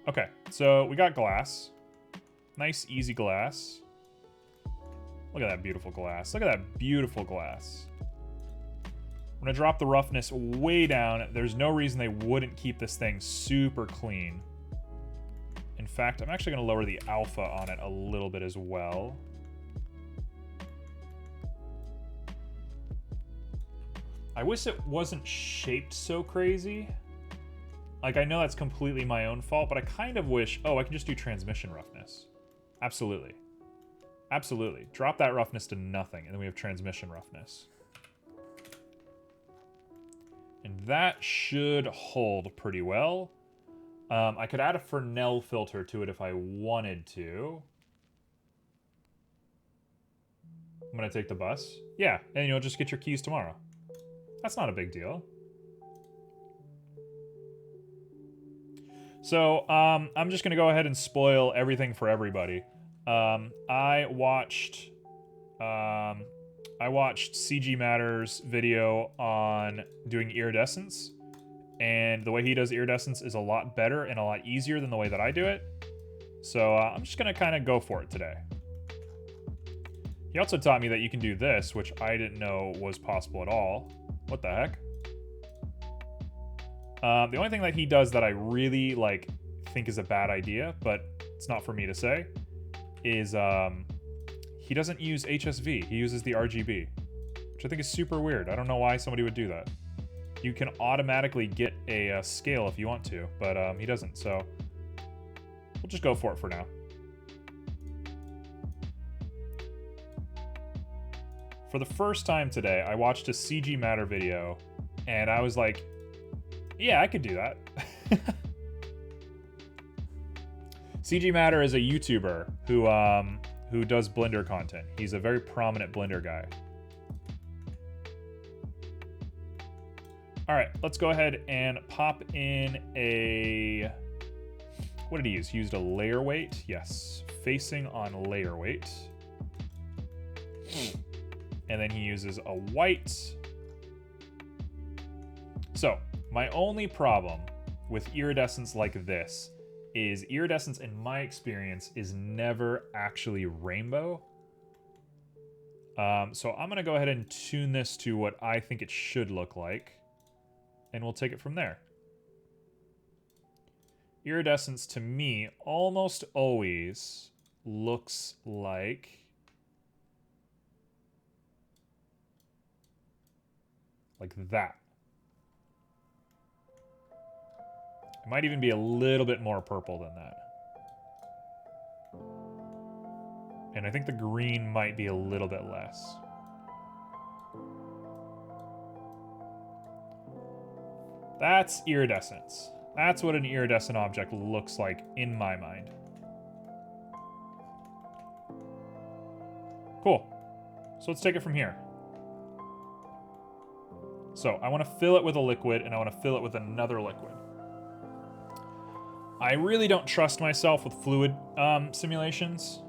Okay, so we got glass. Nice, easy glass. Look at that beautiful glass. Look at that beautiful glass. I'm gonna drop the roughness way down. There's no reason they wouldn't keep this thing super clean. In fact, I'm actually gonna lower the alpha on it a little bit as well. I wish it wasn't shaped so crazy. Like, I know that's completely my own fault, but I kind of wish... Oh, I can just do transmission roughness. Absolutely. Absolutely. Drop that roughness to nothing, and then we have transmission roughness. that should hold pretty well. I could add a Fresnel filter to it if I wanted to. I'm going to take the bus. Yeah, and you'll just get your keys tomorrow. That's not a big deal. So, I'm just going to go ahead and spoil everything for everybody. I watched CG Matter's video on doing iridescence, and the way he does iridescence is a lot better and a lot easier than the way that I do it. So I'm just going to kind of go for it today. He also taught me that you can do this, which I didn't know was possible at all. What the heck? The only thing that he does that I really think is a bad idea, but it's not for me to say, is he doesn't use HSV. He uses the RGB, which I think is super weird. I don't know why somebody would do that. You can automatically get a scale if you want to, but he doesn't, so we'll just go for it for now. For the first time today, I watched a CG Matter video, and I was like, yeah, I could do that. CG Matter is a YouTuber who does Blender content. He's a very prominent Blender guy. All right, let's go ahead and pop in a... What did he use? He used a layer weight. Yes, facing on layer weight. And then he uses a white. So, my only problem with iridescence like this is iridescence, in my experience, is never actually rainbow. So I'm going to go ahead and tune this to what I think it should look like, and we'll take it from there. Iridescence, to me, almost always looks like that. It might even be a little bit more purple than that. And I think the green might be a little bit less. That's iridescence. That's what an iridescent object looks like in my mind. Cool. So let's take it from here. So I want to fill it with a liquid, and I want to fill it with another liquid. I really don't trust myself with fluid simulations,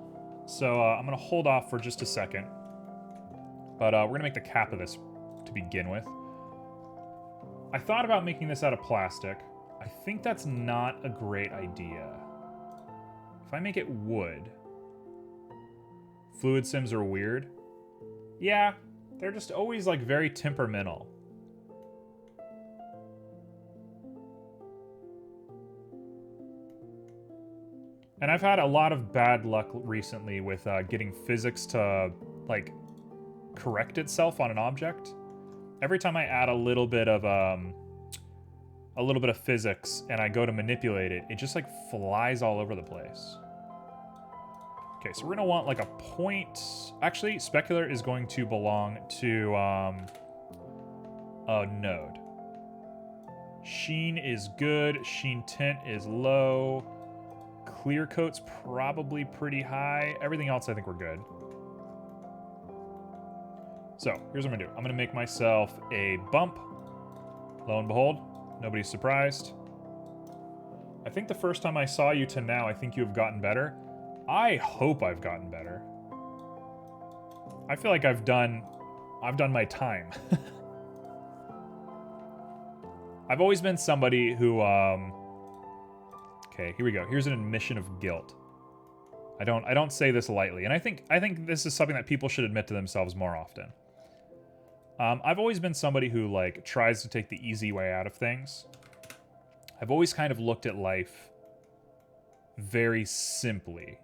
so I'm going to hold off for just a second. But we're going to make the cap of this to begin with. I thought about making this out of plastic. I think that's not a great idea. If I make it wood... Fluid sims are weird. Yeah, they're just always very temperamental. And I've had a lot of bad luck recently with getting physics to, correct itself on an object. Every time I add a little bit of physics and I go to manipulate it, it just, flies all over the place. Okay, so we're going to want, a point... Actually, specular is going to belong to, a node. Sheen is good. Sheen tint is low. Clear coat's probably pretty high. Everything else, I think we're good. So, here's what I'm gonna do. I'm gonna make myself a bump. Lo and behold, nobody's surprised. I think the first time I saw you to now, I think you have gotten better. I hope I've gotten better. I feel like I've done my time. I've always been somebody who, okay, here we go. Here's an admission of guilt. I don't say this lightly, and I think this is something that people should admit to themselves more often. I've always been somebody who tries to take the easy way out of things. I've always kind of looked at life very simply,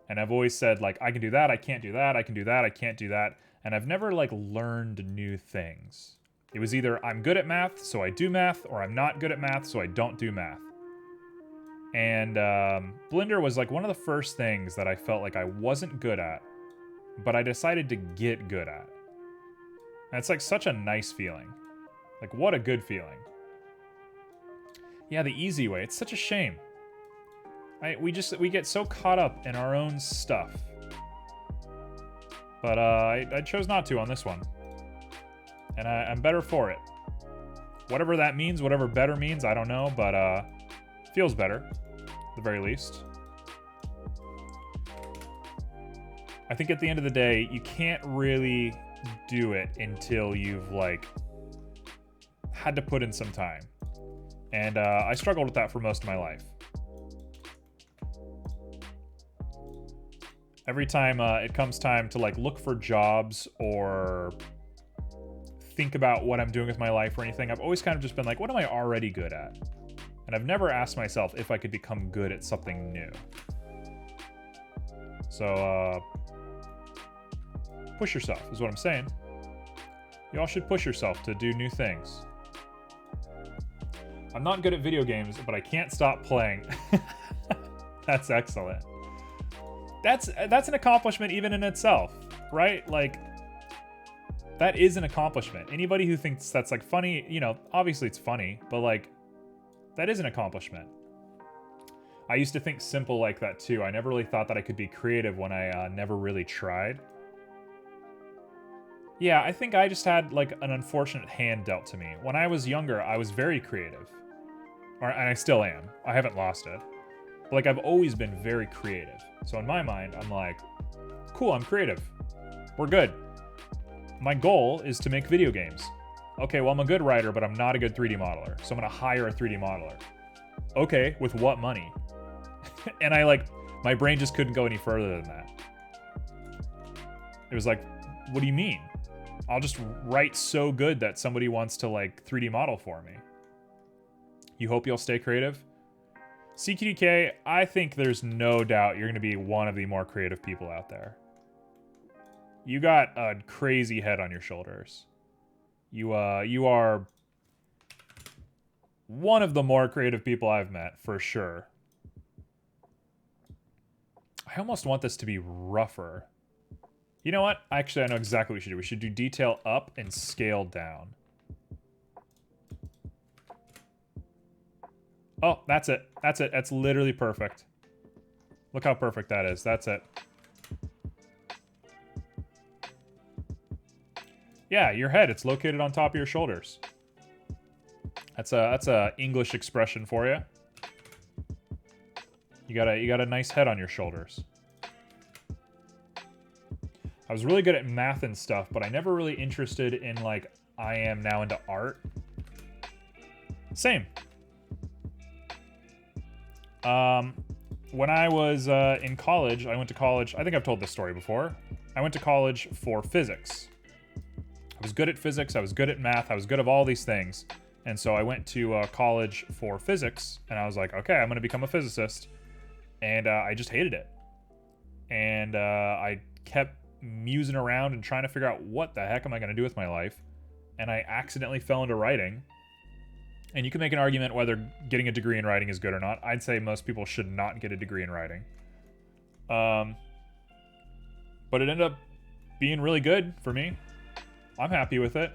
and I've always said I can do that, I can't do that, I can do that, I can't do that, and I've never learned new things. It was either I'm good at math, so I do math, or I'm not good at math, so I don't do math. And Blender was one of the first things that I felt like I wasn't good at, but I decided to get good at. And it's such a nice feeling. Like, what a good feeling. Yeah, the easy way. It's such a shame. We get so caught up in our own stuff. But I chose not to on this one. And I'm better for it. Whatever that means, whatever better means, I don't know, but feels better, at the very least. I think at the end of the day, you can't really do it until you've, like, had to put in some time. And I struggled with that for most of my life. Every time it comes time to, like, look for jobs or think about what I'm doing with my life or anything, I've always kind of just been like, what am I already good at? And I've never asked myself if I could become good at something new. So, push yourself is what I'm saying. You all should push yourself to do new things. I'm not good at video games, but I can't stop playing. That's excellent. That's an accomplishment even in itself, right? Like, that is an accomplishment. Anybody who thinks that's, like, funny, you know, obviously it's funny, but, like, that is an accomplishment. I used to think simple like that too. I never really thought that I could be creative when I never really tried. Yeah, I think I just had, like, an unfortunate hand dealt to me. When I was younger, I was very creative. And I still am. I haven't lost it. But, like, I've always been very creative. So in my mind, I'm like, cool, I'm creative. We're good. My goal is to make video games. Okay, well, I'm a good writer, but I'm not a good 3D modeler. So I'm going to hire a 3D modeler. Okay, with what money? And my brain just couldn't go any further than that. It was like, what do you mean? I'll just write so good that somebody wants to, like, 3D model for me. You hope you'll stay creative? CQDK, I think there's no doubt you're going to be one of the more creative people out there. You got a crazy head on your shoulders. You are one of the more creative people I've met, for sure. I almost want this to be rougher. You know what? Actually, I know exactly what we should do. We should do detail up and scale down. Oh, that's it. That's it. That's literally perfect. Look how perfect that is. That's it. Yeah, your head. It's located on top of your shoulders. That's a English expression for you. You got a nice head on your shoulders. I was really good at math and stuff, but I never really interested in, like, I am now into art. Same. When I was in college, I went to college. I think I've told this story before. I went to college for physics. I was good at physics. I was good at math. I was good at all these things. And so I went to college for physics, and I was like, okay, I'm going to become a physicist. And I just hated it. And I kept musing around and trying to figure out what the heck am I going to do with my life. And I accidentally fell into writing. And you can make an argument whether getting a degree in writing is good or not. I'd say most people should not get a degree in writing. But it ended up being really good for me. I'm happy with it.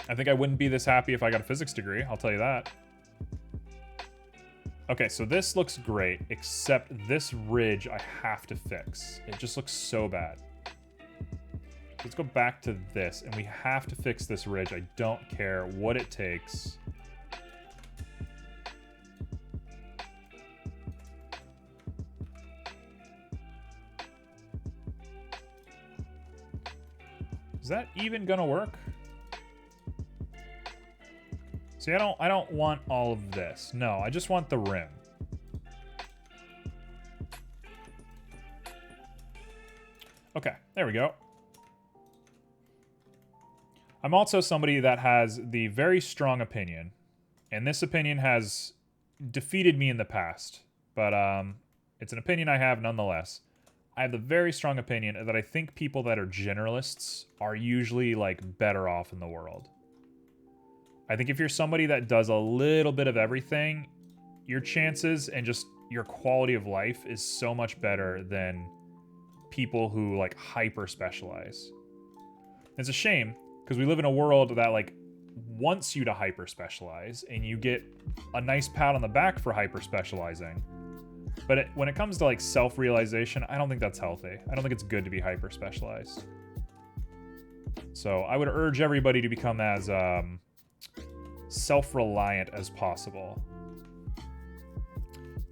I think I wouldn't be this happy if I got a physics degree, I'll tell you that. Okay, so this looks great, except this ridge I have to fix. It just looks so bad. Let's go back to this, and we have to fix this ridge. I don't care what it takes. Is that even gonna work? See, I don't want all of this. No, I just want the rim. Okay, there we go. I'm also somebody that has the very strong opinion, and this opinion has defeated me in the past, but it's an opinion I have nonetheless. I have the very strong opinion that I think people that are generalists are usually, like, better off in the world. I think if you're somebody that does a little bit of everything, your chances and just your quality of life is so much better than people who, like, hyper specialize. It's a shame, because we live in a world that, like, wants you to hyper specialize, and you get a nice pat on the back for hyper specializing. But when it comes to like self-realization, I don't think that's healthy. I don't think it's good to be hyper specialized. So I would urge everybody to become as self-reliant as possible.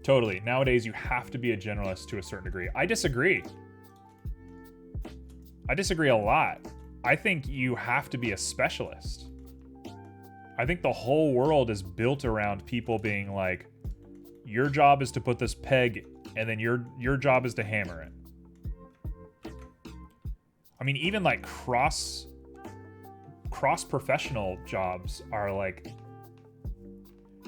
Totally. Nowadays, you have to be a generalist to a certain degree. I disagree. I disagree a lot. I think you have to be a specialist. I think the whole world is built around people being like, your job is to put this peg, and then your job is to hammer it. I mean, even like cross professional jobs are like,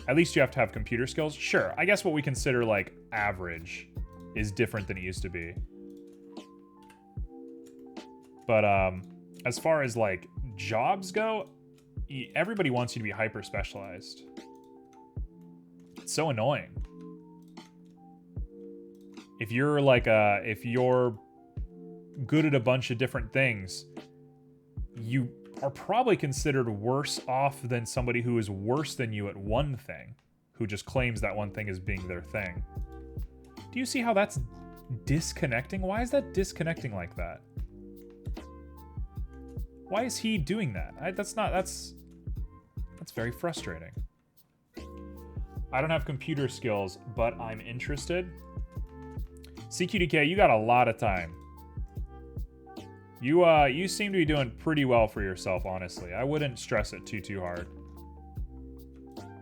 at least you have to have computer skills. Sure, I guess what we consider like average is different than it used to be. But as far as like jobs go, everybody wants you to be hyper specialized. It's so annoying. If you're like if you're good at a bunch of different things, you are probably considered worse off than somebody who is worse than you at one thing, who just claims that one thing as being their thing. Do you see how that's disconnecting? Why is that disconnecting like that? Why is he doing that? That's very frustrating. I don't have computer skills, but I'm interested. CQDK, you got a lot of time. You seem to be doing pretty well for yourself, honestly. I wouldn't stress it too hard.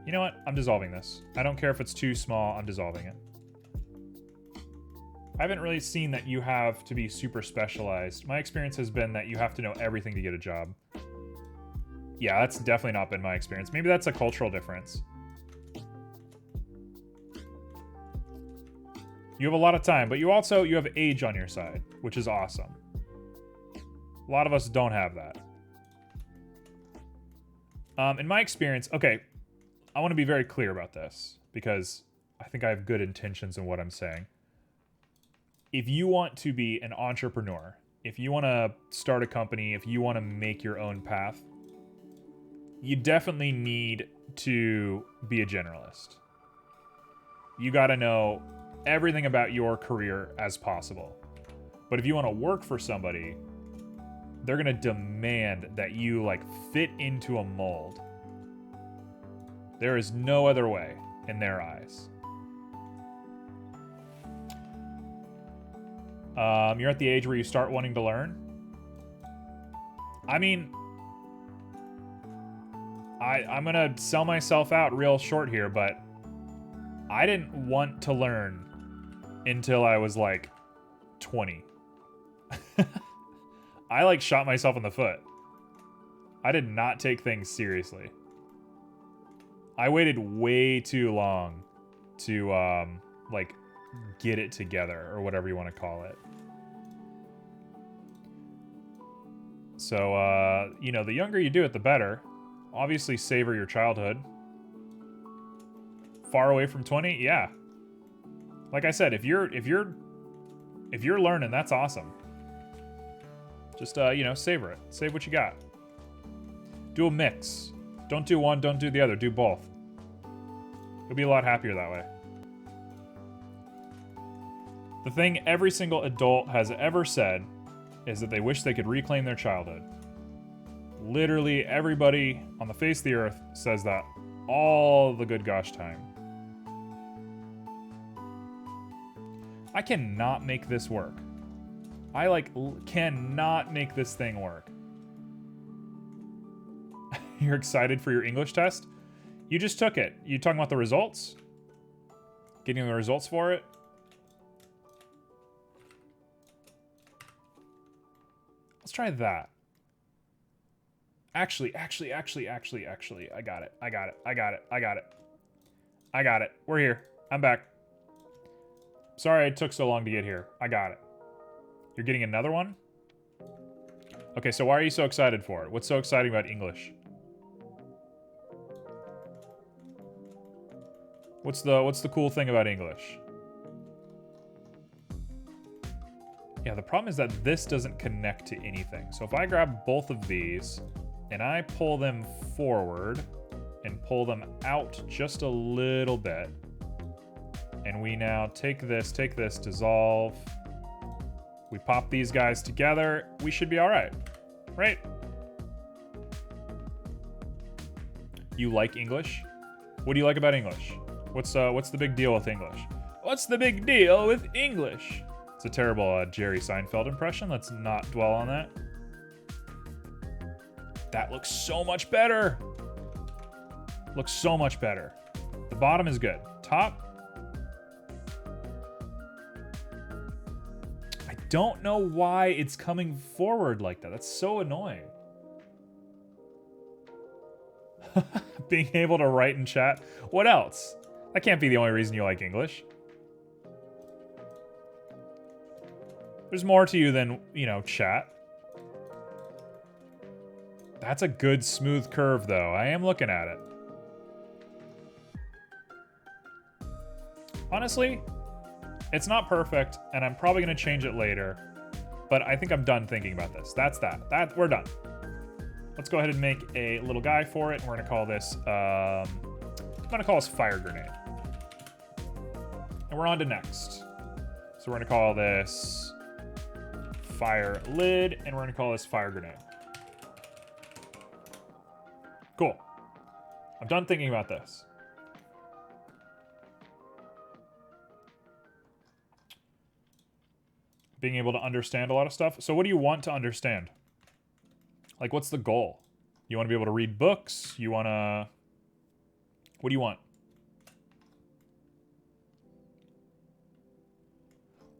You know what? I'm dissolving this. I don't care if it's too small, I'm dissolving it. I haven't really seen that you have to be super specialized. My experience has been that you have to know everything to get a job. Yeah, that's definitely not been my experience. Maybe that's a cultural difference. You have a lot of time, but you have age on your side, which is awesome. A lot of us don't have that. In my experience, okay, I want to be very clear about this because I think I have good intentions in what I'm saying. If you want to be an entrepreneur, if you want to start a company, if you want to make your own path, you definitely need to be a generalist. You got to know everything about your career as possible. But if you want to work for somebody, they're going to demand that you like fit into a mold. There is no other way in their eyes. You're at the age where you start wanting to learn. I mean, I'm going to sell myself out real short here, but I didn't want to learn until I was like 20. I like shot myself in the foot. I did not take things seriously. I waited way too long to like get it together or whatever you want to call it. So, you know, the younger you do it, the better. Obviously, savor your childhood. Far away from 20, yeah. Like I said, if you're learning, that's awesome. Just you know, savor it. Save what you got. Do a mix. Don't do one, don't do the other. Do both. You'll be a lot happier that way. The thing every single adult has ever said is that they wish they could reclaim their childhood. Literally everybody on the face of the earth says that all the good gosh time. I cannot make this work. I cannot make this thing work. You're excited for your English test? You just took it. You talking about the results? Getting the results for it? Let's try that. Actually, I got it. I got it. We're here. I'm back. Sorry it took so long to get here. I got it. You're getting another one? Okay, so why are you so excited for it? What's so exciting about English? What's the cool thing about English? Yeah, the problem is that this doesn't connect to anything. So if I grab both of these and I pull them forward and pull them out just a little bit, and we now take this, dissolve. We pop these guys together. We should be all right, right? You like English? What do you like about English? What's the big deal with English? What's the big deal with English? It's a terrible Jerry Seinfeld impression. Let's not dwell on that. That looks so much better. Looks so much better. The bottom is good. Top. I don't know why it's coming forward like that. That's so annoying. Being able to write in chat. What else? That can't be the only reason you like English. There's more to you than, you know, chat. That's a good smooth curve, though. I am looking at it. Honestly, it's not perfect, and I'm probably going to change it later. But I think I'm done thinking about this. That's that. We're done. Let's go ahead and make a little guy for it. We're going to call this, I'm going to call this Fire Grenade. And we're on to next. So we're going to call this Fire Lid, and we're going to call this Fire Grenade. Cool. I'm done thinking about this. Being able to understand a lot of stuff. So what do you want to understand? Like, what's the goal? You want to be able to read books? You want to... What do you want?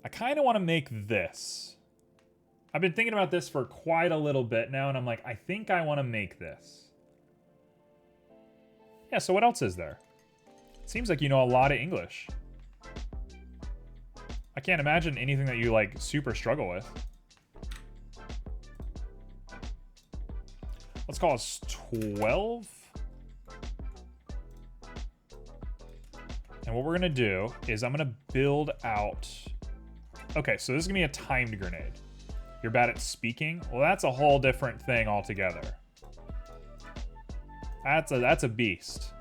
I kind of want to make this. I've been thinking about this for quite a little bit now, and I'm like, I think I want to make this. Yeah, so what else is there? It seems like you know a lot of English. I can't imagine anything that you, like, super struggle with. Let's call us 12. And what we're going to do is I'm going to build out... Okay, so this is going to be a timed grenade. You're bad at speaking? Well, that's a whole different thing altogether. That's a beast.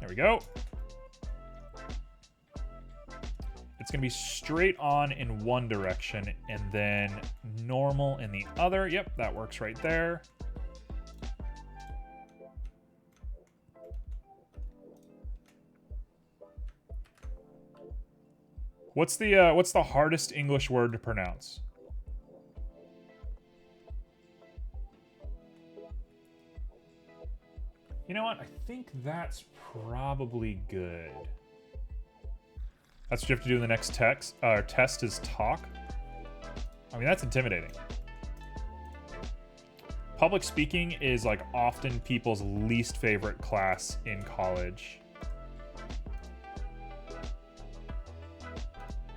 There we go. It's going to be straight on in one direction and then normal in the other. Yep, that works right there. What's the hardest English word to pronounce? You know what? I think that's probably good. That's what you have to do in the next test is talk. I mean, that's intimidating. Public speaking is like often people's least favorite class in college.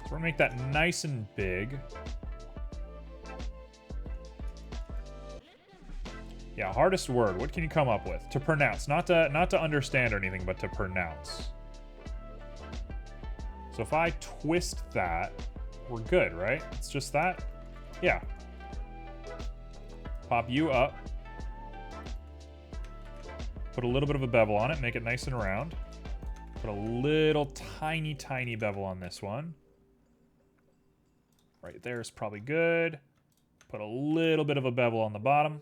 So we're gonna make that nice and big. Yeah, hardest word. What can you come up with? To pronounce, not to understand or anything, but to pronounce. So if I twist that, we're good, right? It's just that? Yeah. Pop you up. Put a little bit of a bevel on it, make it nice and round. Put a little tiny, tiny bevel on this one. Right there is probably good. Put a little bit of a bevel on the bottom.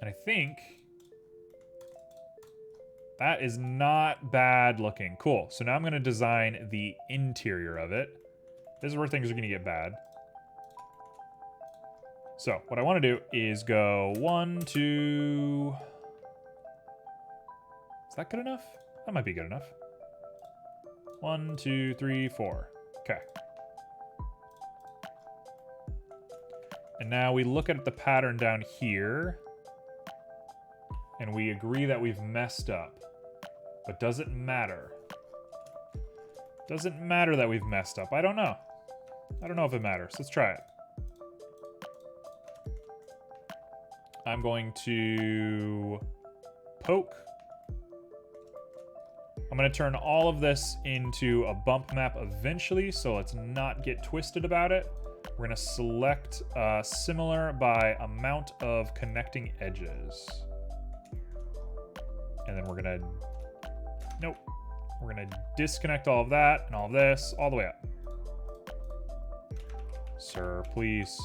And I think that is not bad looking. Cool. So now I'm going to design the interior of it. This is where things are going to get bad. So what I want to do is go 1, 2... Is that good enough? That might be good enough. 1, 2, 3, 4. Okay. And now we look at the pattern down here. And we agree that we've messed up. But does it matter? Does it matter that we've messed up? I don't know. I don't know if it matters. Let's try it. I'm going to poke. I'm going to turn all of this into a bump map eventually, so let's not get twisted about it. We're gonna select similar by amount of connecting edges. And then we're gonna, nope. We're gonna disconnect all of that and all of this all the way up. Sir, please.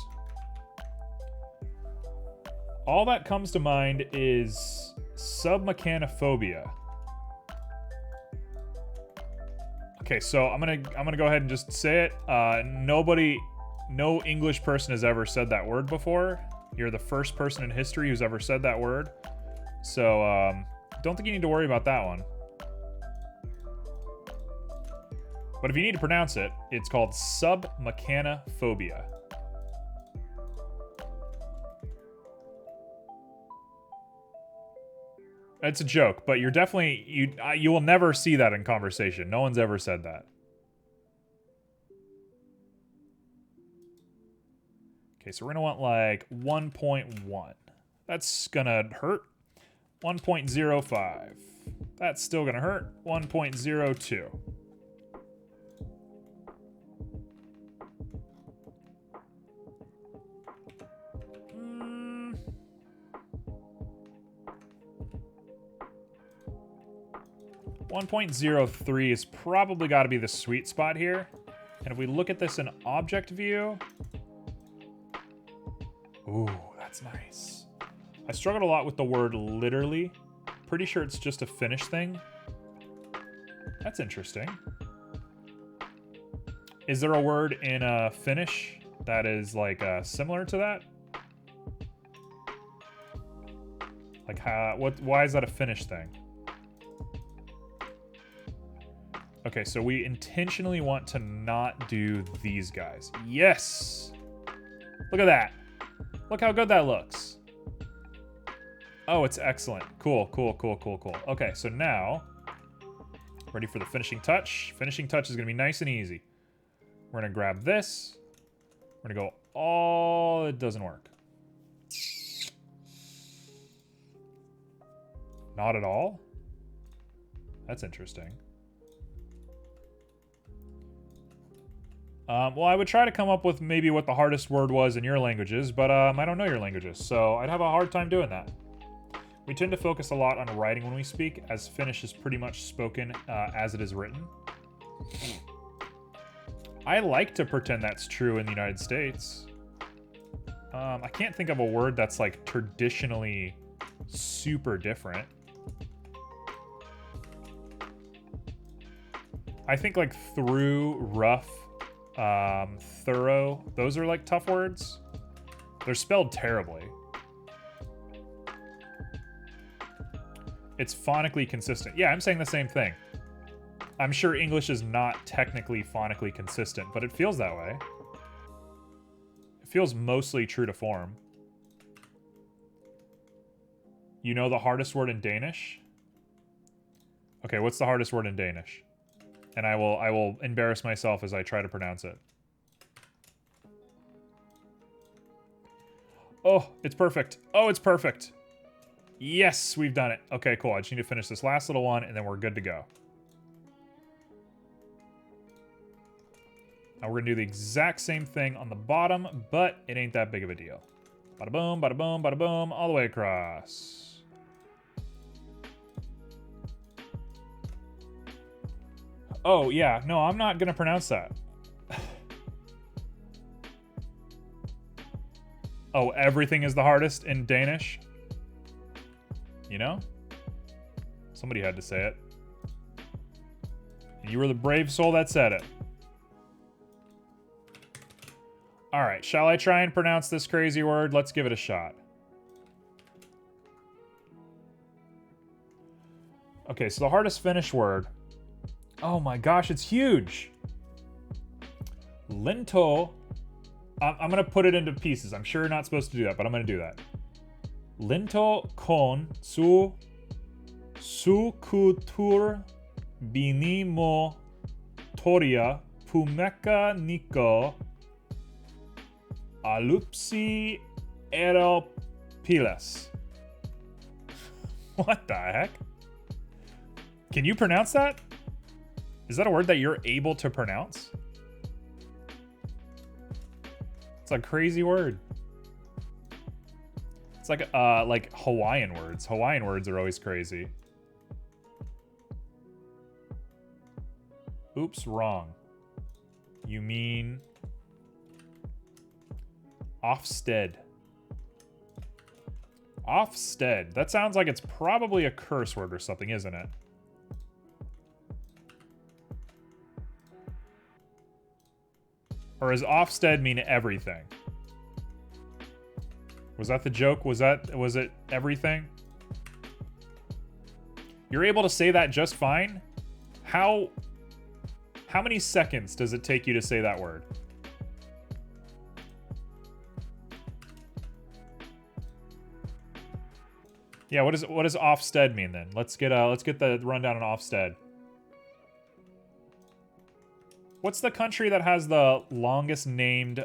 All that comes to mind is submechanophobia. Okay, so I'm gonna go ahead and just say it. No English person has ever said that word before. You're the first person in history who's ever said that word. So don't think you need to worry about that one. But if you need to pronounce it, it's called submechanophobia. It's a joke, but you're definitely, you will never see that in conversation. No one's ever said that. Okay, so we're gonna want like 1.1. That's gonna hurt. 1.05. That's still gonna hurt. 1.02. 1.03 is probably got to be the sweet spot here. And if we look at this in object view, ooh, that's nice. I struggled a lot with the word literally. Pretty sure it's just a Finnish thing. That's interesting. Is there a word in Finnish that is like similar to that? Like why is that a Finnish thing? Okay, so we intentionally want to not do these guys. Yes! Look at that. Look how good that looks. Oh, it's excellent. Cool, cool, cool, cool, cool. Okay, so now, ready for the finishing touch. Finishing touch is gonna be nice and easy. We're gonna grab this. We're gonna go all, it doesn't work. Not at all? That's interesting. Well, I would try to come up with maybe what the hardest word was in your languages, but I don't know your languages, so I'd have a hard time doing that. We tend to focus a lot on writing when we speak, as Finnish is pretty much spoken as it is written. I like to pretend that's true in the United States. I can't think of a word that's like traditionally super different. I think like through, rough, thorough, those are like tough words. They're spelled terribly. It's phonically consistent. Yeah, I'm saying the same thing. I'm sure English is not technically phonically consistent, but it feels that way. It feels mostly true to form. You know the hardest word in Danish? Okay, what's the hardest word in Danish? And I will embarrass myself as I try to pronounce it. Oh, it's perfect. Oh, it's perfect. Yes, we've done it. Okay, cool. I just need to finish this last little one, and then we're good to go. Now we're gonna do the exact same thing on the bottom, but it ain't that big of a deal. Bada boom, bada boom, bada boom, all the way across. Oh, yeah. No, I'm not gonna pronounce that. Oh, everything is the hardest in Danish? You know? Somebody had to say it. And you were the brave soul that said it. Alright, shall I try and pronounce this crazy word? Let's give it a shot. Okay, so the hardest Finnish word. Oh my gosh, it's huge. Linto. I'm going to put it into pieces. I'm sure you're not supposed to do that, but I'm going to do that. Linto kon su kultur binimo toria pumeka niko alupsi eropiles. What the heck? Can you pronounce that? Is that a word that you're able to pronounce? It's a crazy word. It's like Hawaiian words. Hawaiian words are always crazy. Oops, wrong. You mean Ofsted. Ofsted. That sounds like it's probably a curse word or something, isn't it? Or does Ofsted mean everything? Was that the joke? Was it everything? You're able to say that just fine? How many seconds does it take you to say that word? Yeah, what does Ofsted mean then? Let's get the rundown on Ofsted. What's the country that has the longest named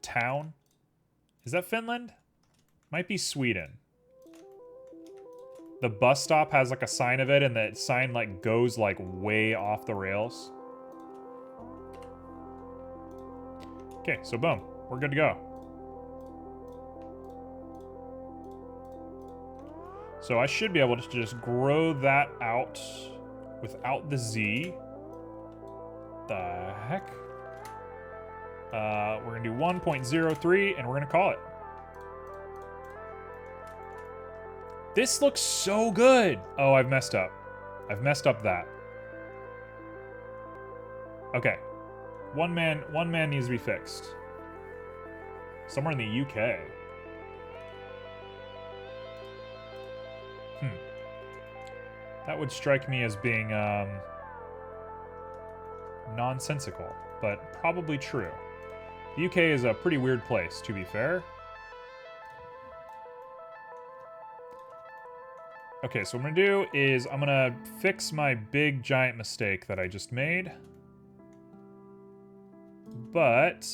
town? Is that Finland? Might be Sweden. The bus stop has like a sign of it, and that sign like goes like way off the rails. Okay, so boom, we're good to go. So I should be able to just grow that out without the Z. The heck? We're gonna do 1.03 and we're gonna call it. This looks so good. Oh, I've messed up. I've messed up that. Okay. One man needs to be fixed. Somewhere in the UK. That would strike me as being nonsensical, but probably true. The UK is a pretty weird place, to be fair. Okay, so what I'm gonna do is I'm gonna fix my big giant mistake that I just made. But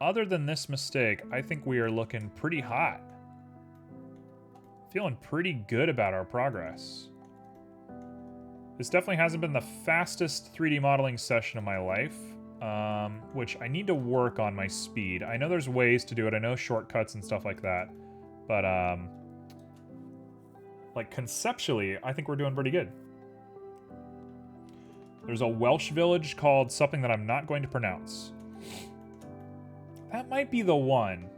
other than this mistake, I think we are looking pretty hot. Feeling pretty good about our progress. This definitely hasn't been the fastest 3D modeling session of my life, which I need to work on my speed. I know there's ways to do it. I know shortcuts and stuff like that, but like conceptually, I think we're doing pretty good. There's a Welsh village called something that I'm not going to pronounce. That might be the one.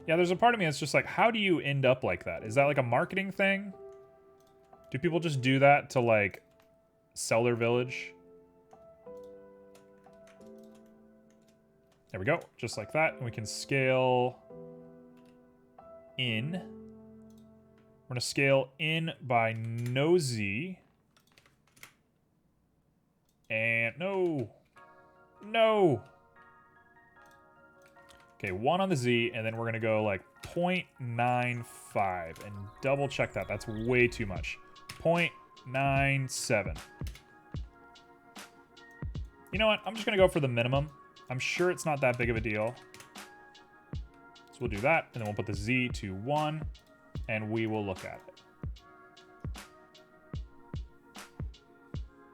Yeah, there's a part of me that's just like, how do you end up like that? Is that like a marketing thing? Do people just do that to like sell their village? There we go, just like that. And we can scale in. We're gonna scale in by no Z. And no. Okay, 1 on the Z, and then we're gonna go like 0.95 and double check that. That's way too much. 0.97. You know what? I'm just gonna go for the minimum. I'm sure it's not that big of a deal. So we'll do that, and then we'll put the Z to 1, and we will look at it.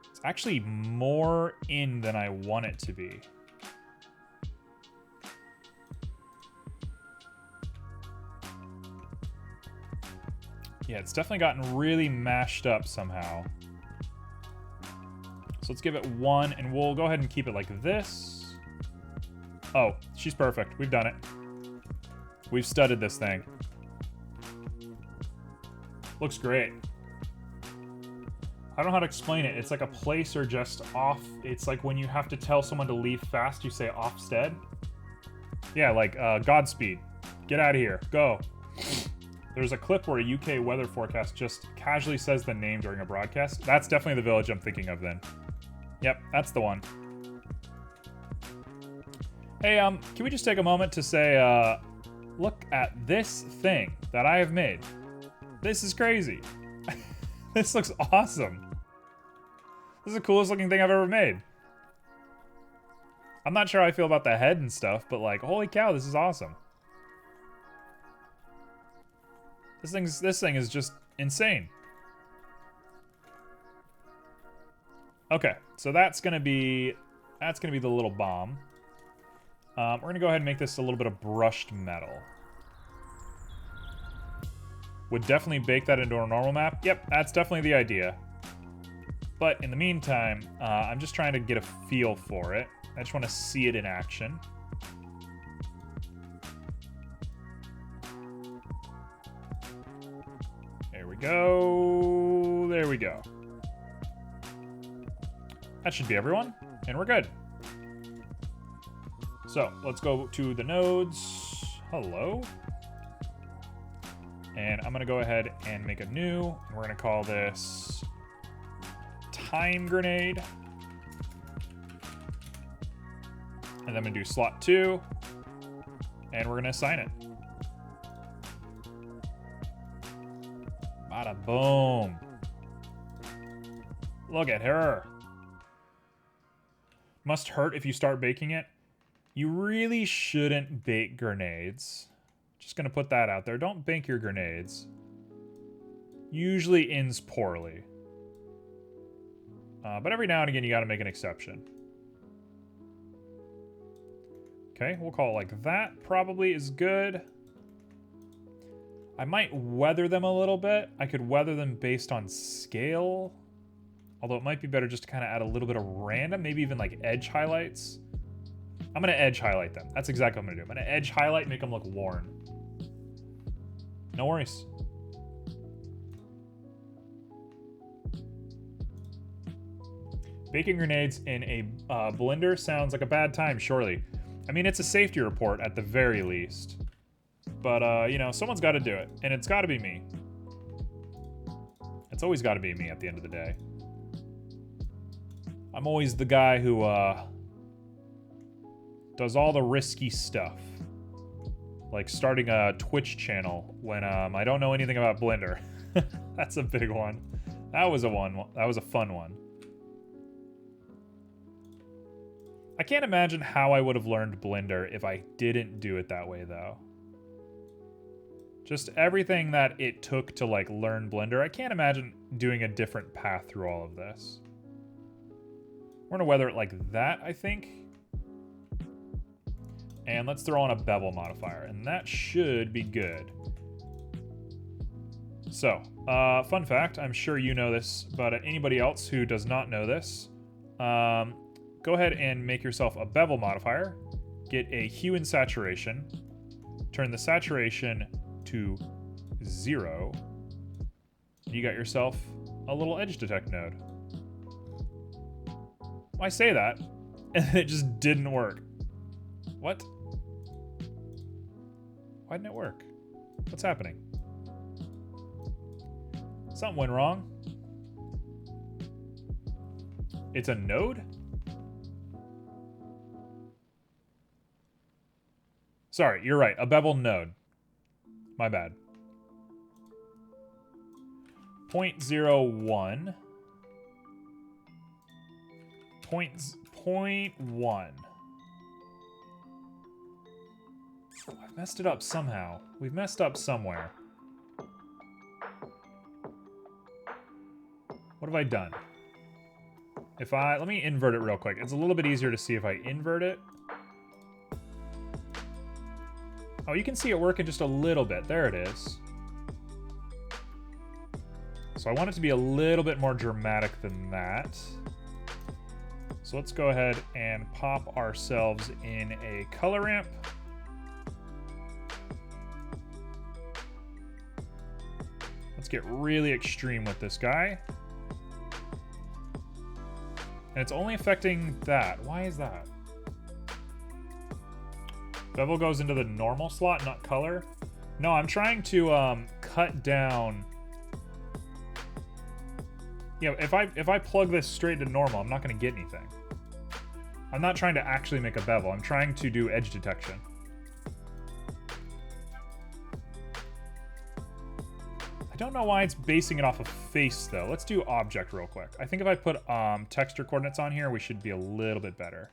It's actually more in than I want it to be. Yeah, it's definitely gotten really mashed up somehow. So let's give it 1, and we'll go ahead and keep it like this. Oh, she's perfect. We've done it. We've studied this thing. Looks great. I don't know how to explain it. It's like a place or just off. It's like when you have to tell someone to leave fast, you say Ofsted. Yeah, like Godspeed. Get out of here. Go. There's a clip where a UK weather forecast just casually says the name during a broadcast. That's definitely the village I'm thinking of then. Yep, that's the one. Hey, can we just take a moment to say, look at this thing that I have made. This is crazy. This looks awesome. This is the coolest looking thing I've ever made. I'm not sure how I feel about the head and stuff, but like, holy cow, this is awesome. This thing is just insane. Okay, so that's gonna be the little bomb. We're gonna go ahead and make this a little bit of brushed metal. Would definitely bake that into our normal map. Yep, that's definitely the idea. But in the meantime, I'm just trying to get a feel for it. I just want to see it in action. There we go. There we go. That should be everyone, and we're good. So let's go to the nodes. Hello. And I'm gonna go ahead and make a new. We're gonna call this Time Grenade. And then I'm gonna do slot 2. And we're gonna assign it. Bada boom. Look at her. Must hurt if you start baking it. You really shouldn't bake grenades. Just gonna put that out there. Don't bake your grenades. Usually ends poorly. But every now and again you gotta make an exception. Okay, we'll call it like that. Probably is good. I might weather them a little bit. I could weather them based on scale. Although it might be better just to kind of add a little bit of random, maybe even like edge highlights. I'm going to edge highlight them. That's exactly what I'm going to do. I'm going to edge highlight and make them look worn. No worries. Baking grenades in a blender sounds like a bad time, surely. I mean, it's a safety report at the very least. But, you know, someone's got to do it. And it's got to be me. It's always got to be me at the end of the day. I'm always the guy who does all the risky stuff. Like starting a Twitch channel when I don't know anything about Blender. That's a big one. That was a fun one. I can't imagine how I would have learned Blender if I didn't do it that way, though. Just everything that it took to, like, learn Blender, I can't imagine doing a different path through all of this. We're gonna weather it like that, I think. And let's throw on a bevel modifier, and that should be good. So, fun fact, I'm sure you know this, but anybody else who does not know this, go ahead and make yourself a bevel modifier, get a hue and saturation, turn the saturation to 0, you got yourself a little edge detect node. I say that, and it just didn't work. What? Why didn't it work? What's happening? Something went wrong. It's a node? Sorry, you're right. A bevel node. My bad. 0.01. 0.1. I've messed it up somehow. We've messed up somewhere. What have I done? Let me invert it real quick. It's a little bit easier to see if I invert it. Oh, you can see it working just a little bit. There it is. So I want it to be a little bit more dramatic than that. So let's go ahead and pop ourselves in a color ramp. Let's get really extreme with this guy. And it's only affecting that. Why is that? Bevel goes into the normal slot, not color. No, I'm trying to cut down. You know, if I plug this straight to normal, I'm not going to get anything. I'm not trying to actually make a bevel. I'm trying to do edge detection. I don't know why it's basing it off of face, though. Let's do object real quick. I think if I put texture coordinates on here, we should be a little bit better.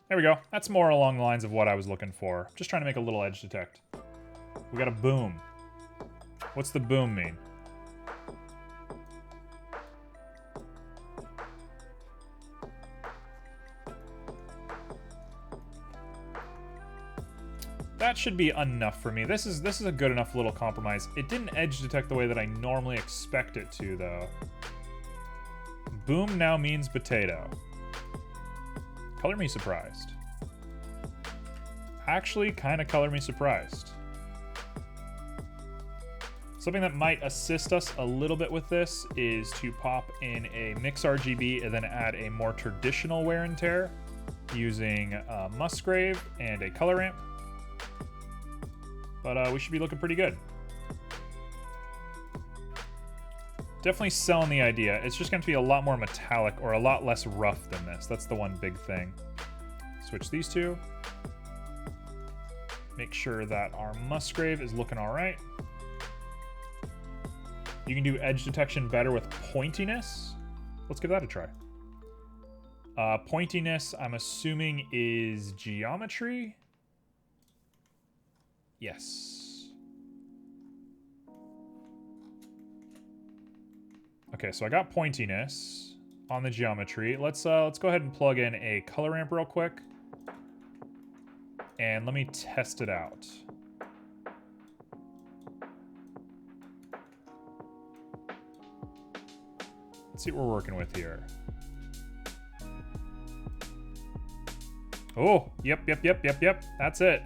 There we go. That's more along the lines of what I was looking for. Just trying to make a little edge detect. We got a boom. What's the boom mean? That should be enough for me. This is a good enough little compromise. It didn't edge detect the way that I normally expect it to, though. Boom now means potato. Color me surprised. Actually, kind of color me surprised. Something that might assist us a little bit with this is to pop in a mix RGB and then add a more traditional wear and tear using Musgrave and a color ramp. But we should be looking pretty good. Definitely selling the idea. It's just going to be a lot more metallic or a lot less rough than this. That's the one big thing. Switch these two. Make sure that our Musgrave is looking all right. You can do edge detection better with pointiness. Let's give that a try. Pointiness, I'm assuming, is geometry. Yes. Okay, so I got pointiness on the geometry. Let's go ahead and plug in a color ramp real quick. And let me test it out. Let's see what we're working with here. Oh, yep. That's it.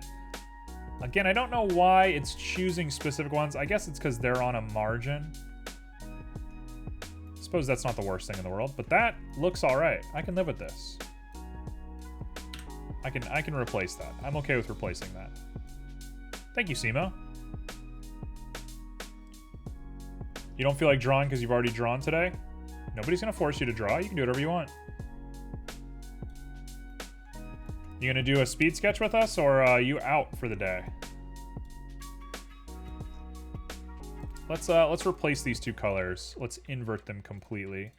Again, I don't know why it's choosing specific ones. I guess it's because they're on a margin. I suppose that's not the worst thing in the world, but that looks all right. I can live with this. I can replace that. I'm okay with replacing that. Thank you, Simo. You don't feel like drawing because you've already drawn today? Nobody's gonna force you to draw. You can do whatever you want. You gonna do a speed sketch with us, or are you out for the day? Let's replace these two colors. Let's invert them completely.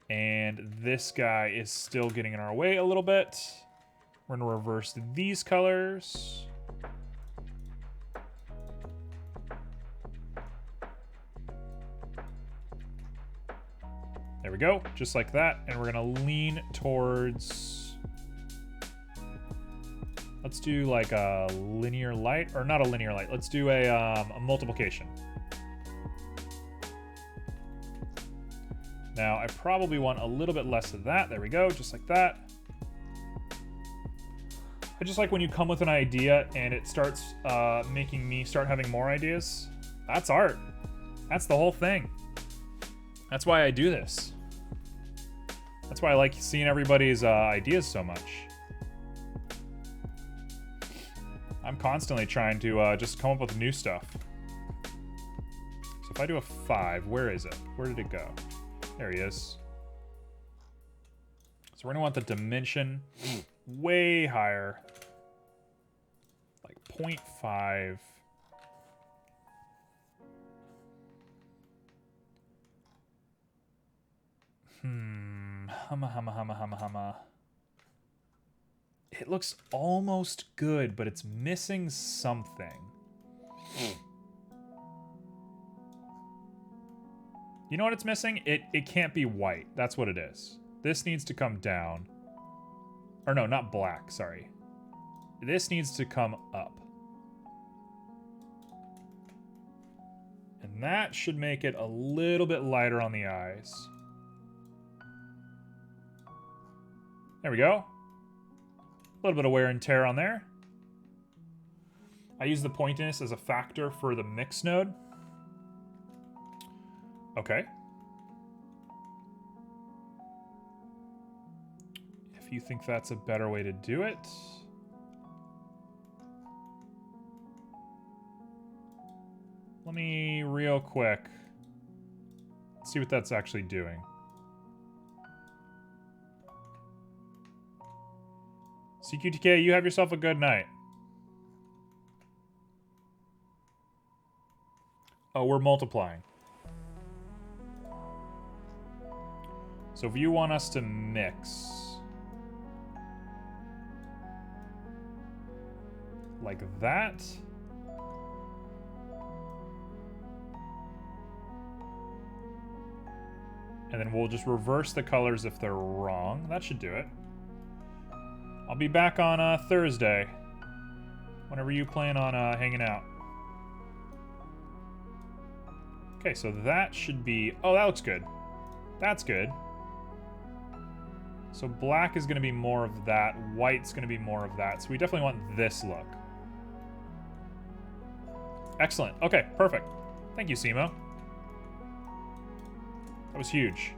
And this guy is still getting in our way a little bit. We're gonna reverse these colors. There we go, just like that. And we're gonna lean towards, let's do like a linear light, or not a linear light. Let's do a multiplication. Now, I probably want a little bit less of that. There we go, just like that. I just like when you come with an idea and it starts making me start having more ideas. That's art. That's the whole thing. That's why I do this. That's why I like seeing everybody's ideas so much. I'm constantly trying to just come up with new stuff. So if I do a 5, where is it? Where did it go? There he is. So we're gonna want the dimension way higher. Like 0.5. Humma. It looks almost good, but it's missing something. You know what it's missing? It can't be white. That's what it is. This needs to come down. Or no, not black, sorry. This needs to come up. And that should make it a little bit lighter on the eyes. There we go. A little bit of wear and tear on there. I use the pointiness as a factor for the mix node. Okay. If you think that's a better way to do it. Let me real quick see what that's actually doing. CQTK, you have yourself a good night. Oh, we're multiplying. So if you want us to mix like that, and then we'll just reverse the colors if they're wrong. That should do it. I'll be back on Thursday. Whenever you plan on hanging out. Okay, so that should be... Oh, that looks good. That's good. So black is going to be more of that. White's going to be more of that. So we definitely want this look. Excellent. Okay, perfect. Thank you, Simo. That was huge.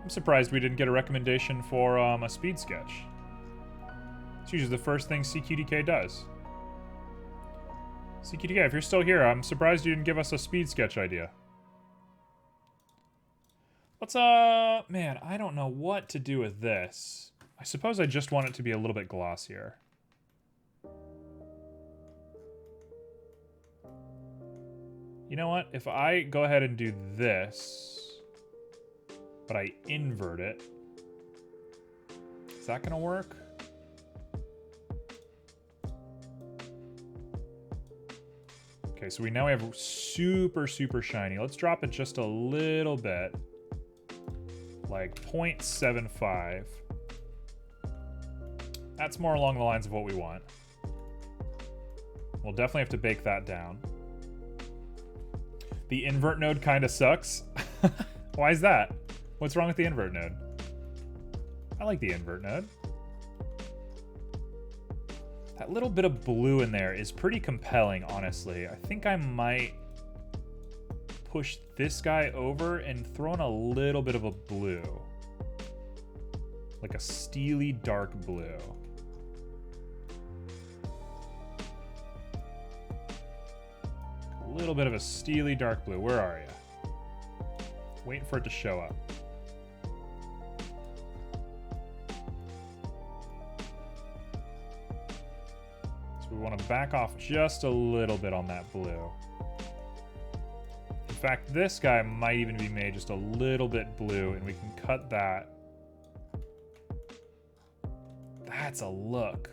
I'm surprised we didn't get a recommendation for a speed sketch. It's usually the first thing CQDK does. CQDK, if you're still here, I'm surprised you didn't give us a speed sketch idea. Let's, man, I don't know what to do with this. I suppose I just want it to be a little bit glossier. You know what? If I go ahead and do this, but I invert it, is that gonna work? Okay, so we now have super, super shiny. Let's drop it just a little bit. Like 0.75. That's more along the lines of what we want. We'll definitely have to bake that down. The invert node kind of sucks. Why is that? What's wrong with the invert node? I like the invert node. That little bit of blue in there is pretty compelling, honestly. I think I might push this guy over and throw in a little bit of a blue. Like a steely dark blue. A little bit of a steely dark blue. Where are you? Waiting for it to show up. So we want to back off just a little bit on that blue. In fact, this guy might even be made just a little bit blue, and we can cut that. That's a look.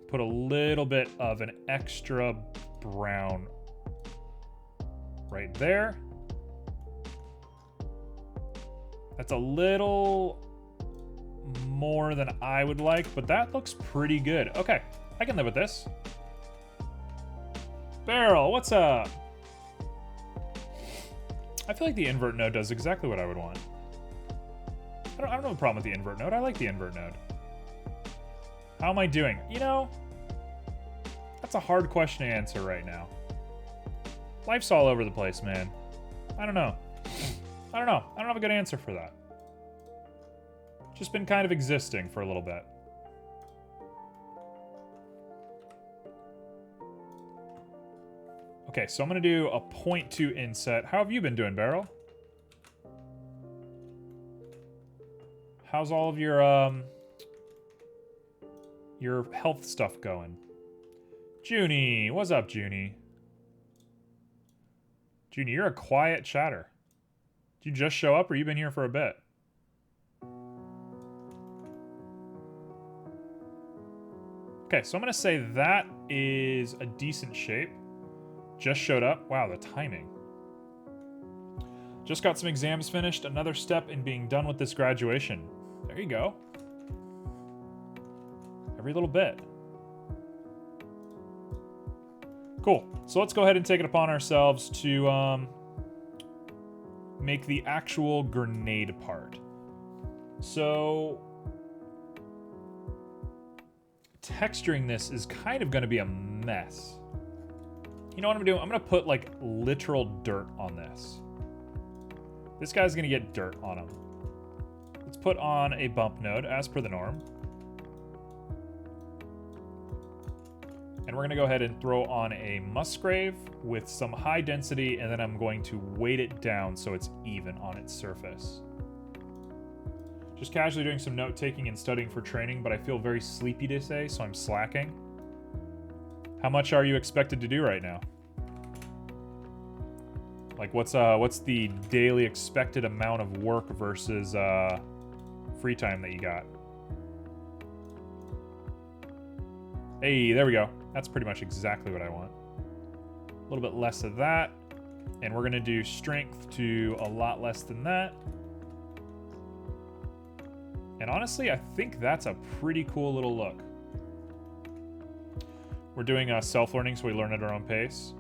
Put a little bit of an extra brown right there. That's a little more than I would like, but that looks pretty good. Okay, I can live with this. Barrel, what's up? I feel like the invert node does exactly what I would want. I don't have a problem with the invert node. I like the invert node. How am I doing? You know, that's a hard question to answer right now. Life's all over the place, man. I don't know. I don't have a good answer for that. Just been kind of existing for a little bit. Okay, so I'm going to do a 0.2 inset. How have you been doing, Beryl? How's all of your health stuff going? Junie, what's up, Junie? Junie, you're a quiet chatter. Did you just show up or you been here for a bit? Okay, so I'm going to say that is a decent shape. Just showed up. Wow, the timing. Just got some exams finished. Another step in being done with this graduation. There you go. Every little bit. Cool. So let's go ahead and take it upon ourselves to make the actual grenade part. So texturing this is kind of going to be a mess. You know what I'm doing? I'm going to put like literal dirt on this. This guy's going to get dirt on him. Let's put on a bump node as per the norm. And we're going to go ahead and throw on a Musgrave with some high density, and then I'm going to weight it down so it's even on its surface. Just casually doing some note-taking and studying for training, but I feel very sleepy today, so I'm slacking. How much are you expected to do right now? Like, what's the daily expected amount of work versus free time that you got? Hey, there we go. That's pretty much exactly what I want. A little bit less of that. And we're going to do strength to a lot less than that. And honestly, I think that's a pretty cool little look. We're doing self-learning, so we learn at our own pace.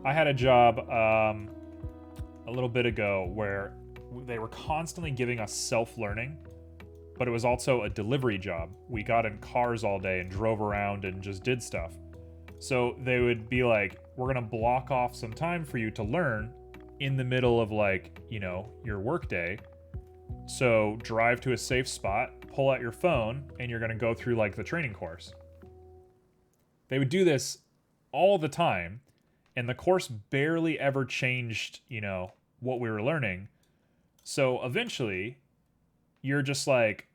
I had a job a little bit ago where they were constantly giving us self-learning, but it was also a delivery job. We got in cars all day and drove around and just did stuff. So they would be like, we're gonna block off some time for you to learn in the middle of, like, you know, your workday. So drive to a safe spot, pull out your phone, and you're gonna go through like the training course. They would do this all the time, and the course barely ever changed, you know, what we were learning. So eventually, you're just like,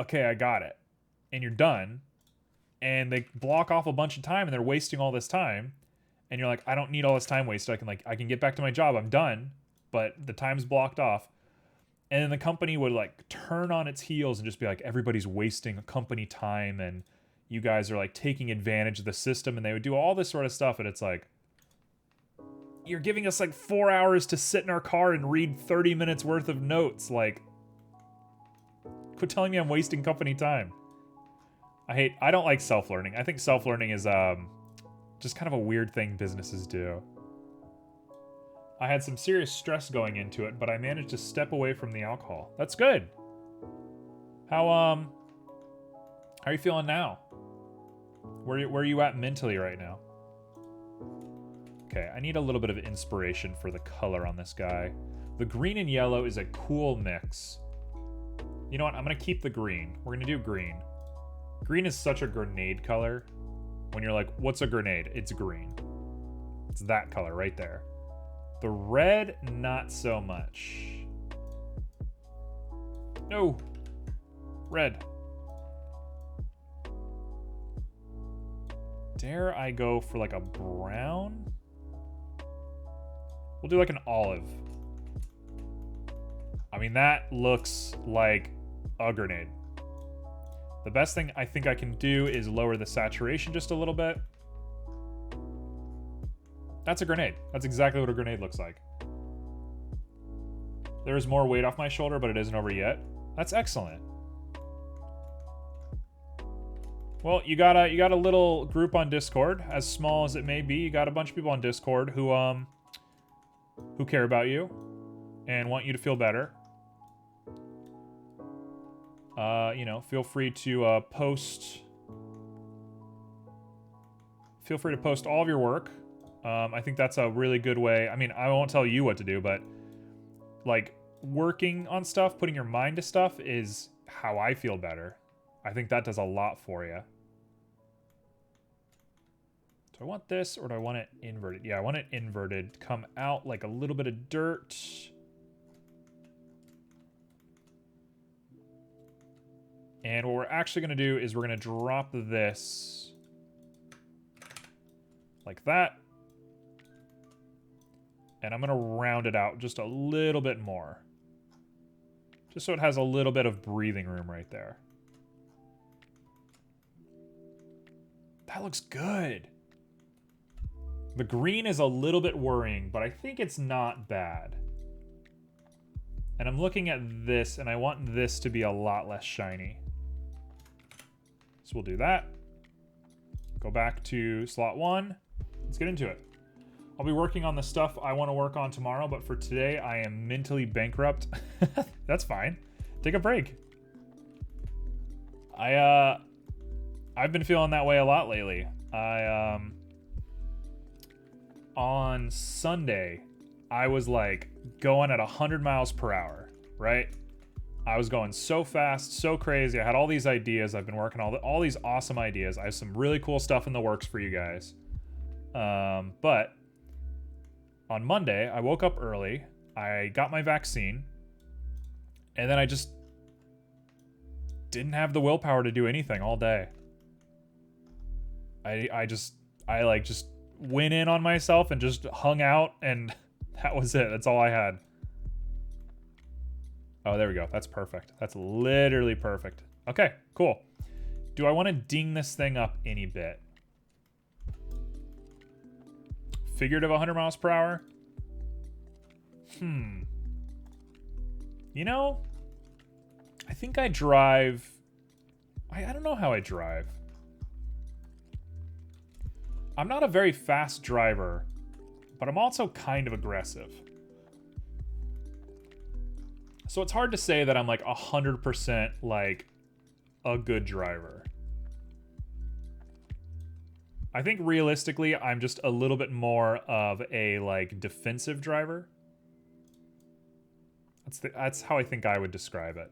okay, I got it. And you're done. And they block off a bunch of time and they're wasting all this time. And you're like, I don't need all this time wasted. I can get back to my job. I'm done. But the time's blocked off. And then the company would like turn on its heels and just be like, everybody's wasting company time and you guys are like taking advantage of the system. And they would do all this sort of stuff. And it's like, you're giving us like 4 hours to sit in our car and read 30 minutes worth of notes. Like, quit telling me I'm wasting company time. I don't like self-learning. I think self-learning is just kind of a weird thing businesses do. I had some serious stress going into it, but I managed to step away from the alcohol. That's good. How are you feeling now? Where are you at mentally right now? Okay, I need a little bit of inspiration for the color on this guy. The green and yellow is a cool mix. You know what? I'm going to keep the green. We're going to do green. Green is such a grenade color. When you're like, what's a grenade? It's green. It's that color right there. The red, not so much. No. Red. Dare I go for like a brown? We'll do like an olive. I mean, that looks like a grenade. The best thing I think I can do is lower the saturation just a little bit. That's a grenade. That's exactly what a grenade looks like. There's more weight off my shoulder, but it isn't over yet. That's excellent. Well, you got a little group on Discord, as small as it may be. You got a bunch of people on Discord who care about you and want you to feel better. You know, feel free to post. Feel free to post all of your work. I think that's a really good way. I mean, I won't tell you what to do, but like working on stuff, putting your mind to stuff is how I feel better. I think that does a lot for you. Do I want this or do I want it inverted? Yeah, I want it inverted. Come out like a little bit of dirt. And what we're actually going to do is we're going to drop this like that. And I'm going to round it out just a little bit more. Just so it has a little bit of breathing room right there. That looks good. The green is a little bit worrying, but I think it's not bad. And I'm looking at this, and I want this to be a lot less shiny. So we'll do that. Go back to slot 1. Let's get into it. I'll be working on the stuff I want to work on tomorrow, but for today, I am mentally bankrupt. That's fine. Take a break. I've been feeling that way a lot lately. On Sunday, I was like going at 100 miles per hour, right? I was going so fast, so crazy. I had all these ideas. I've been working all these awesome ideas. I have some really cool stuff in the works for you guys. But on Monday, I woke up early. I got my vaccine. And then I just didn't have the willpower to do anything all day. I just went in on myself and just hung out, and that was it. That's all I had. Oh, there we go. That's perfect. That's literally perfect. Okay, cool. Do I want to ding this thing up any bit? Figurative 100 miles per hour? You know, I think I drive... I don't know how I drive. I'm not a very fast driver, but I'm also kind of aggressive. So it's hard to say that I'm like 100% like a good driver. I think realistically, I'm just a little bit more of a like defensive driver. That's how I think I would describe it.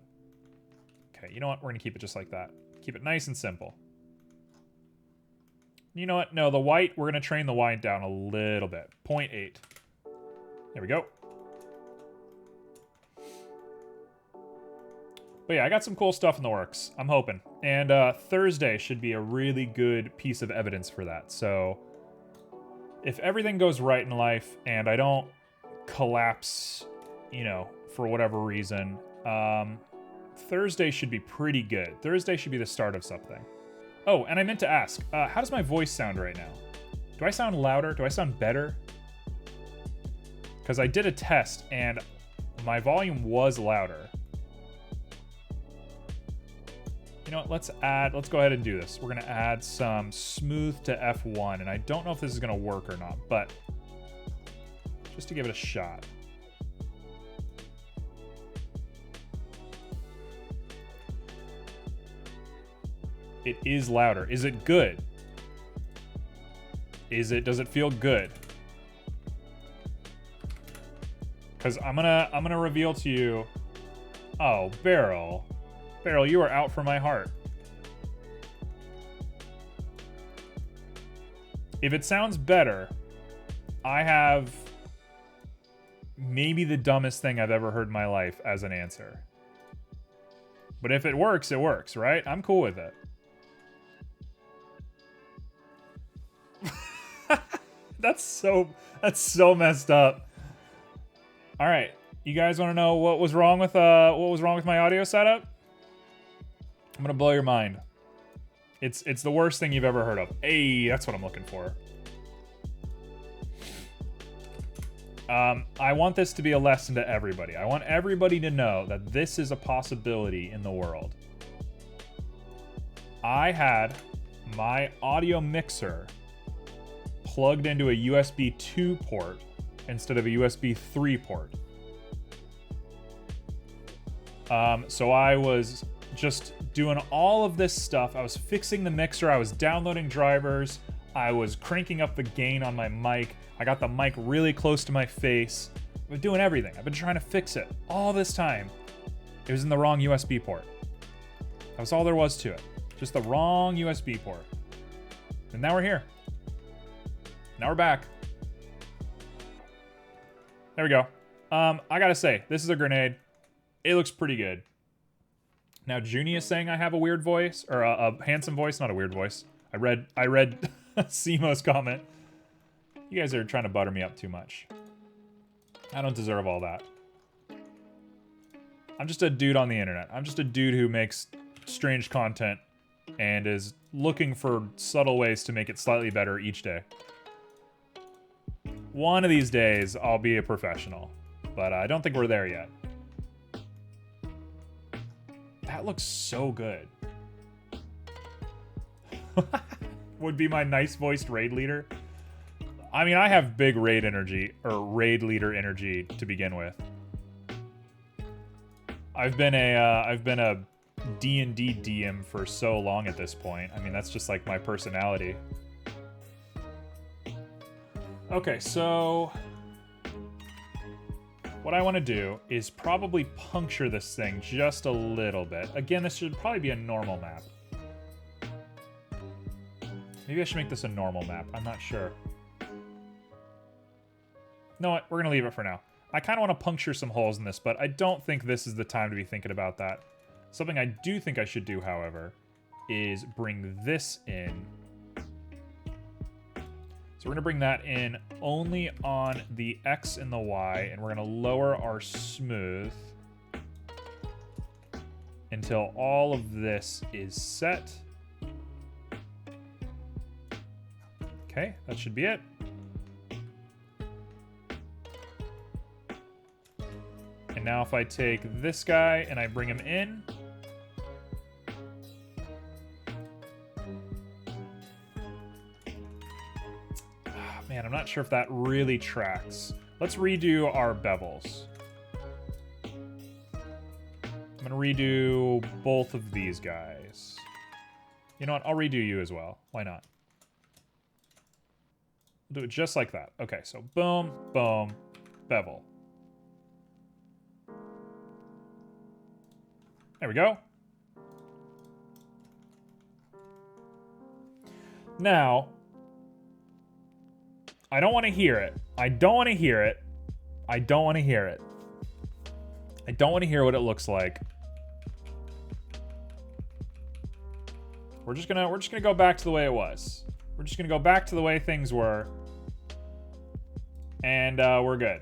Okay, you know what? We're gonna keep it just like that. Keep it nice and simple. You know what? No, the white, we're gonna train the white down a little bit. 0.8. There we go. But yeah, I got some cool stuff in the works. I'm hoping. And Thursday should be a really good piece of evidence for that. So if everything goes right in life and I don't collapse, you know, for whatever reason, Thursday should be pretty good. Thursday should be the start of something. Oh, and I meant to ask, how does my voice sound right now? Do I sound louder? Do I sound better? Because I did a test and my volume was louder. You know what, let's go ahead and do this. We're gonna add some smooth to F1, and I don't know if this is gonna work or not, but just to give it a shot. It is louder. Is it good? Does it feel good? Because I'm gonna reveal to you, oh, Beryl. Beryl, you are out for my heart. If it sounds better, I have maybe the dumbest thing I've ever heard in my life as an answer. But if it works, right? I'm cool with it. That's so messed up. All right, you guys want to know what was wrong with my audio setup? I'm gonna blow your mind. It's the worst thing you've ever heard of. Hey, that's what I'm looking for. I want this to be a lesson to everybody. I want everybody to know that this is a possibility in the world. I had my audio mixer plugged into a USB 2 port instead of a USB 3 port. So I was just doing all of this stuff. I was fixing the mixer, I was downloading drivers, I was cranking up the gain on my mic, I got the mic really close to my face. I've been doing everything. I've been trying to fix it all this time. It was in the wrong USB port. That was all there was to it. Just the wrong USB port. And now we're here. Now we're back. There we go. I gotta say, this is a grenade. It looks pretty good. Now, Junie is saying I have a weird voice, or a handsome voice, not a weird voice. I read Simo's comment. You guys are trying to butter me up too much. I don't deserve all that. I'm just a dude on the internet. I'm just a dude who makes strange content and is looking for subtle ways to make it slightly better each day. One of these days, I'll be a professional, but I don't think we're there yet. That looks so good. Would be my nice-voiced raid leader. I mean, I have big raid energy, or raid leader energy to begin with. I've been a D&D DM for so long at this point. I mean, that's just like my personality. Okay, so what I want to do is probably puncture this thing just a little bit. Again, this should probably be a normal map. Maybe I should make this a normal map. I'm not sure. You know what? We're going to leave it for now. I kind of want to puncture some holes in this, but I don't think this is the time to be thinking about that. Something I do think I should do, however, is bring this in. So we're going to bring that in only on the X and the Y, and we're going to lower our smooth until all of this is set. Okay, that should be it. And now if I take this guy and I bring him in, Man, I'm not sure if that really tracks. Let's redo our bevels. I'm gonna redo both of these guys. You know what? I'll redo you as well. Why not? We'll do it just like that. Okay, so boom, boom, bevel. There we go. Now, I don't want to hear it. I don't want to hear it. I don't want to hear it. I don't want to hear what it looks like. We're just gonna go back to the way it was. We're just gonna go back to the way things were. And we're good.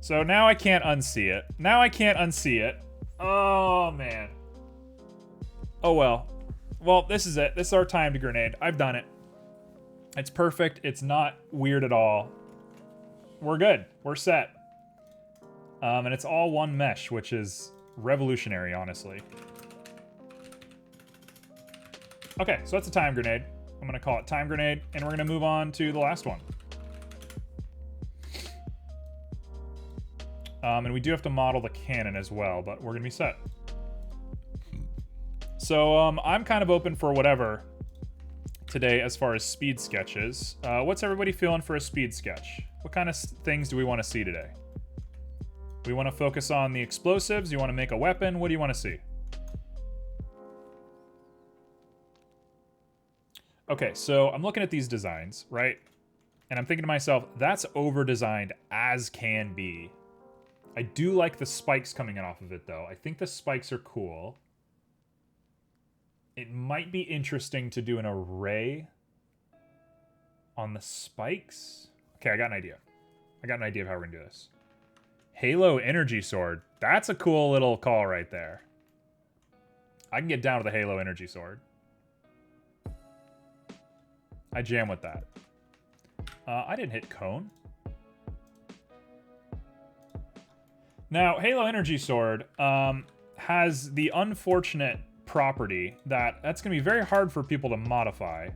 So now I can't unsee it. Now I can't unsee it. Oh, man. Oh, well. Well, this is it. This is our timed grenade. I've done it. It's perfect. It's not weird at all. We're good. We're set. And it's all one mesh, which is revolutionary, honestly. Okay, so that's a time grenade. I'm going to call it time grenade, and we're going to move on to the last one. And we do have to model the cannon as well, but we're going to be set. So I'm kind of open for whatever today as far as speed sketches. What's everybody feeling for a speed sketch? What kind of things do we want to see today? We want to focus on the explosives? You want to make a weapon? What do you want to see? Okay, so I'm looking at these designs, right? And I'm thinking to myself, that's over-designed as can be. I do like the spikes coming off of it, though. I think the spikes are cool. It might be interesting to do an array on the spikes. Okay, I got an idea. I got an idea of how we're going to do this. Halo Energy Sword. That's a cool little call right there. I can get down with the Halo Energy Sword. I jam with that. I didn't hit cone. Now, Halo Energy Sword has the unfortunate property that that's going to be very hard for people to modify.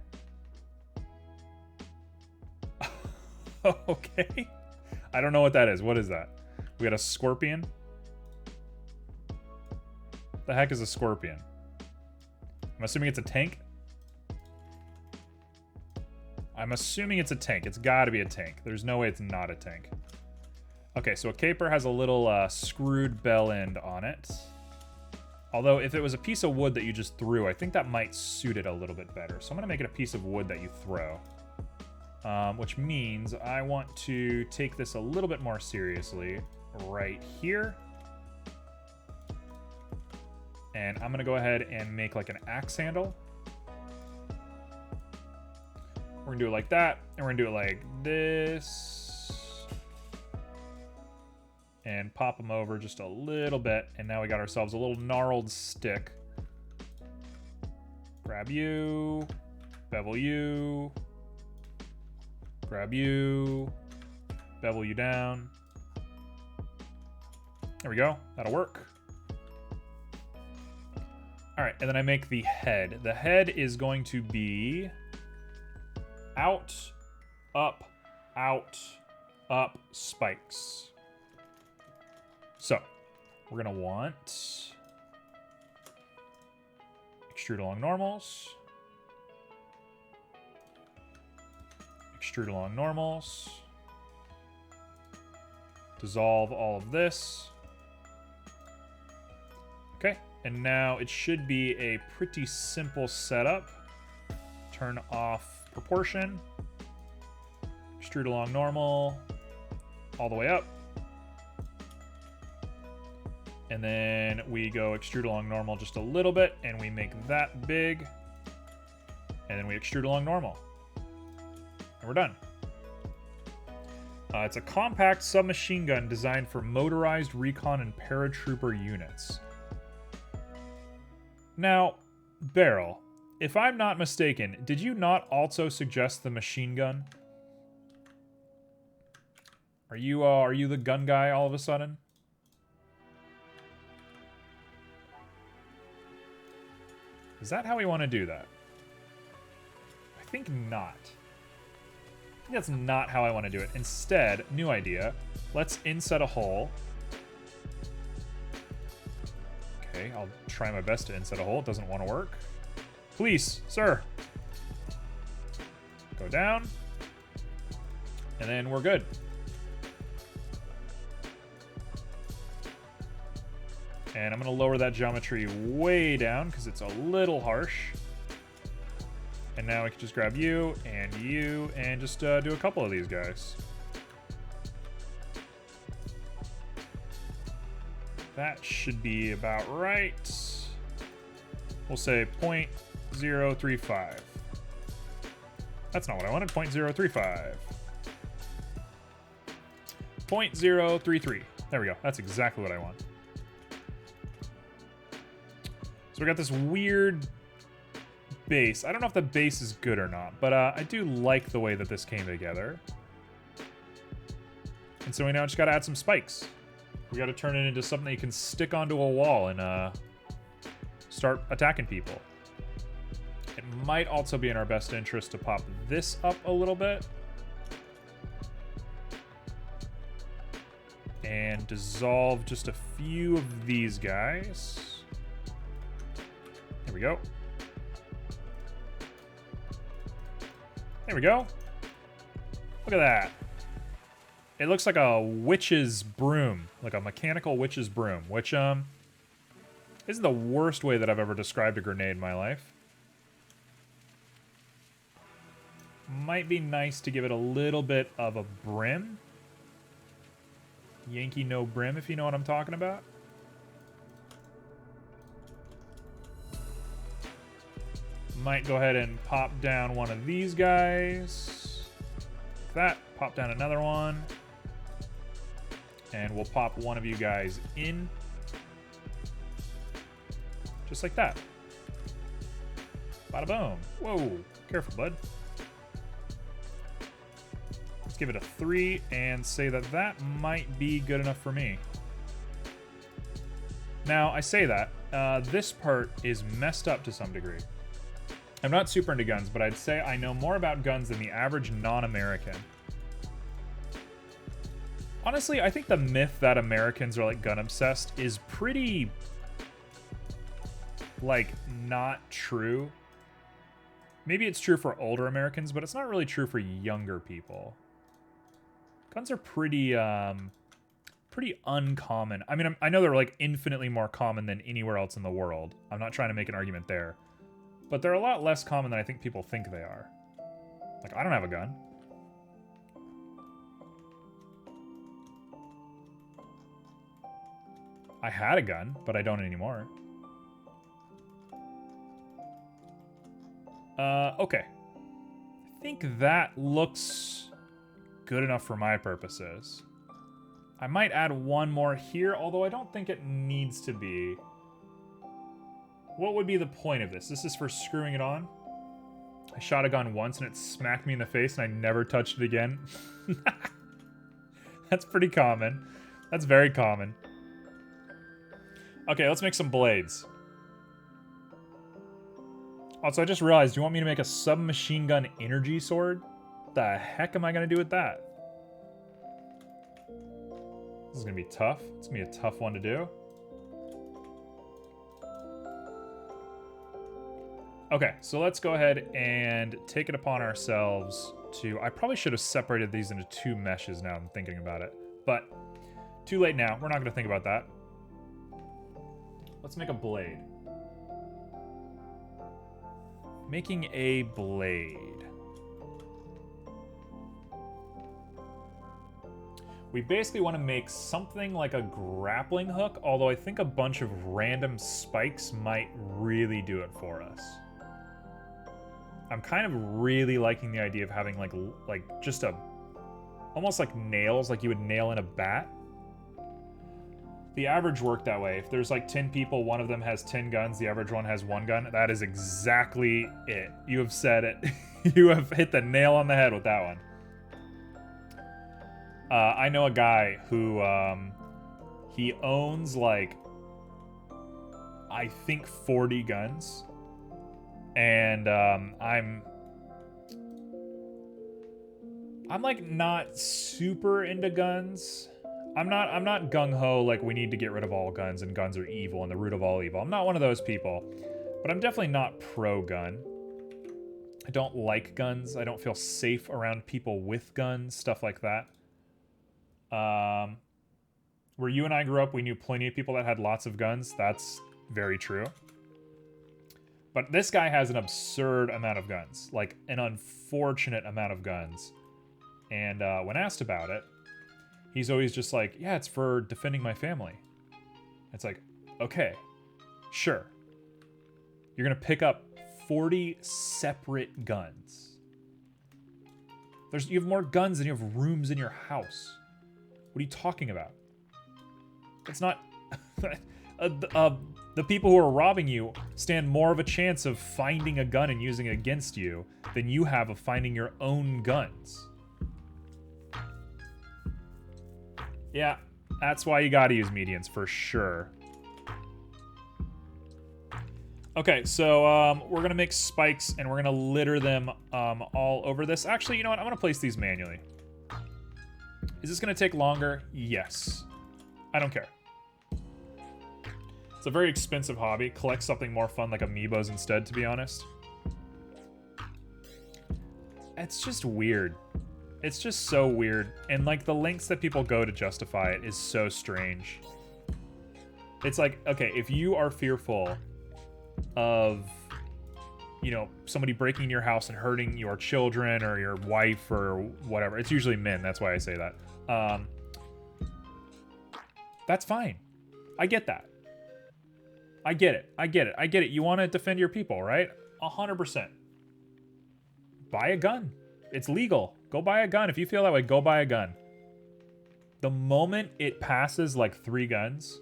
Okay. I don't know what that is. What is that? We got a scorpion? The heck is a scorpion? I'm assuming it's a tank? I'm assuming it's a tank. It's got to be a tank. There's no way it's not a tank. Okay, so a caper has a little screwed bell end on it. Although, if it was a piece of wood that you just threw, I think that might suit it a little bit better. So I'm going to make it a piece of wood that you throw. Which means I want to take this a little bit more seriously right here. And I'm going to go ahead and make like an axe handle. We're going to do it like that, and we're going to do it like this. And pop them over just a little bit, and now we got ourselves a little gnarled stick. Grab you, bevel you, grab you, bevel you down. There we go, that'll work. All right, and then I make the head. The head is going to be out, up, spikes. So, we're going to want extrude along normals, extrude along normals, dissolve all of this. Okay, and now it should be a pretty simple setup. Turn off proportion, extrude along normal, all the way up. And then we go extrude along normal just a little bit, and we make that big. And then we extrude along normal. And we're done. It's a compact submachine gun designed for motorized recon and paratrooper units. Now, Beryl, if I'm not mistaken, did you not also suggest the machine gun? Are you the gun guy all of a sudden? Is that how we want to do that? I think not. think that's not how I want to do it. Instead, new idea. Let's inset a hole. Okay, I'll try my best to inset a hole. It doesn't want to work. Please, sir. Go down. And then we're good. And I'm going to lower that geometry way down because it's a little harsh. And now I can just grab you and just do a couple of these guys. That should be about right. We'll say 0.035. That's not what I wanted. 0.035. 0.033. There we go. That's exactly what I want. So we got this weird base. I don't know if the base is good or not, but I do like the way that this came together. And so we now just got to add some spikes. We got to turn it into something that you can stick onto a wall and start attacking people. It might also be in our best interest to pop this up a little bit. And dissolve just a few of these guys. There we go. There we go. Look at that. It looks like a witch's broom, like a mechanical witch's broom, which isn't the worst way that I've ever described a grenade in my life. Might be nice to give it a little bit of a brim. Yankee no brim, if you know what I'm talking about. Might go ahead and pop down one of these guys. Like that. Pop down another one. And we'll pop one of you guys in. Just like that. Bada boom. Whoa. Careful, bud. Let's give it a 3 and say that that might be good enough for me. Now, I say that. This part is messed up to some degree. I'm not super into guns, but I'd say I know more about guns than the average non-American. Honestly, I think the myth that Americans are, like, gun-obsessed is pretty, like, not true. Maybe it's true for older Americans, but it's not really true for younger people. Guns are pretty, pretty uncommon. I mean, I know they're, like, infinitely more common than anywhere else in the world. I'm not trying to make an argument there. But they're a lot less common than I think people think they are. Like, I don't have a gun. I had a gun, but I don't anymore. Okay. I think that looks good enough for my purposes. I might add one more here, although I don't think it needs to be. What would be the point of this? This is for screwing it on. I shot a gun once and it smacked me in the face and I never touched it again. That's pretty common. That's very common. Okay, let's make some blades. Also, I just realized, do you want me to make a submachine gun energy sword? The heck am I going to do with that? This is going to be tough. It's going to be a tough one to do. Okay, so let's go ahead and take it upon ourselves to... I probably should have separated these into 2 meshes now I'm thinking about it. But, too late now. We're not going to think about that. Let's make a blade. Making a blade. We basically want to make something like a grappling hook, although I think a bunch of random spikes might really do it for us. I'm kind of really liking the idea of having like just a, almost like nails, like you would nail in a bat. The average worked that way. If there's like 10 people, one of them has 10 guns, the average one has 1 gun. That is exactly it. You have said it. You have hit the nail on the head with that one. I know a guy who, he owns like, I think 40 guns. And I I'm like not super into guns. I'm not gung-ho like we need to get rid of all guns and guns are evil and the root of all evil. I'm not one of those people, but I'm definitely not pro-gun. I don't like guns. I don't feel safe around people with guns, stuff like that. Where you and I grew up, we knew plenty of people that had lots of guns. That's very true. But this guy has an absurd amount of guns, like an unfortunate amount of guns. And when asked about it, he's always just like, yeah, it's for defending my family. It's like, okay, sure. You're going to pick up 40 separate guns. You have more guns than you have rooms in your house. What are you talking about? It's not... the people who are robbing you stand more of a chance of finding a gun and using it against you than you have of finding your own guns. Yeah, that's why you gotta use medians for sure. Okay, so we're gonna make spikes and we're gonna litter them all over this. Actually, you know what? I'm gonna place these manually. Is this gonna take longer? Yes. I don't care. It's a very expensive hobby. Collect something more fun like amiibos instead, to be honest. It's just weird. It's just so weird. And like the lengths that people go to justify it is so strange. It's like, okay, if you are fearful of, you know, somebody breaking your house and hurting your children or your wife or whatever, it's usually men, that's why I say that. That's fine. I get that. I get it. I get it. I get it. You want to defend your people, right? 100%. Buy a gun. It's legal. Go buy a gun. If you feel that way, go buy a gun. The moment it passes like 3 guns...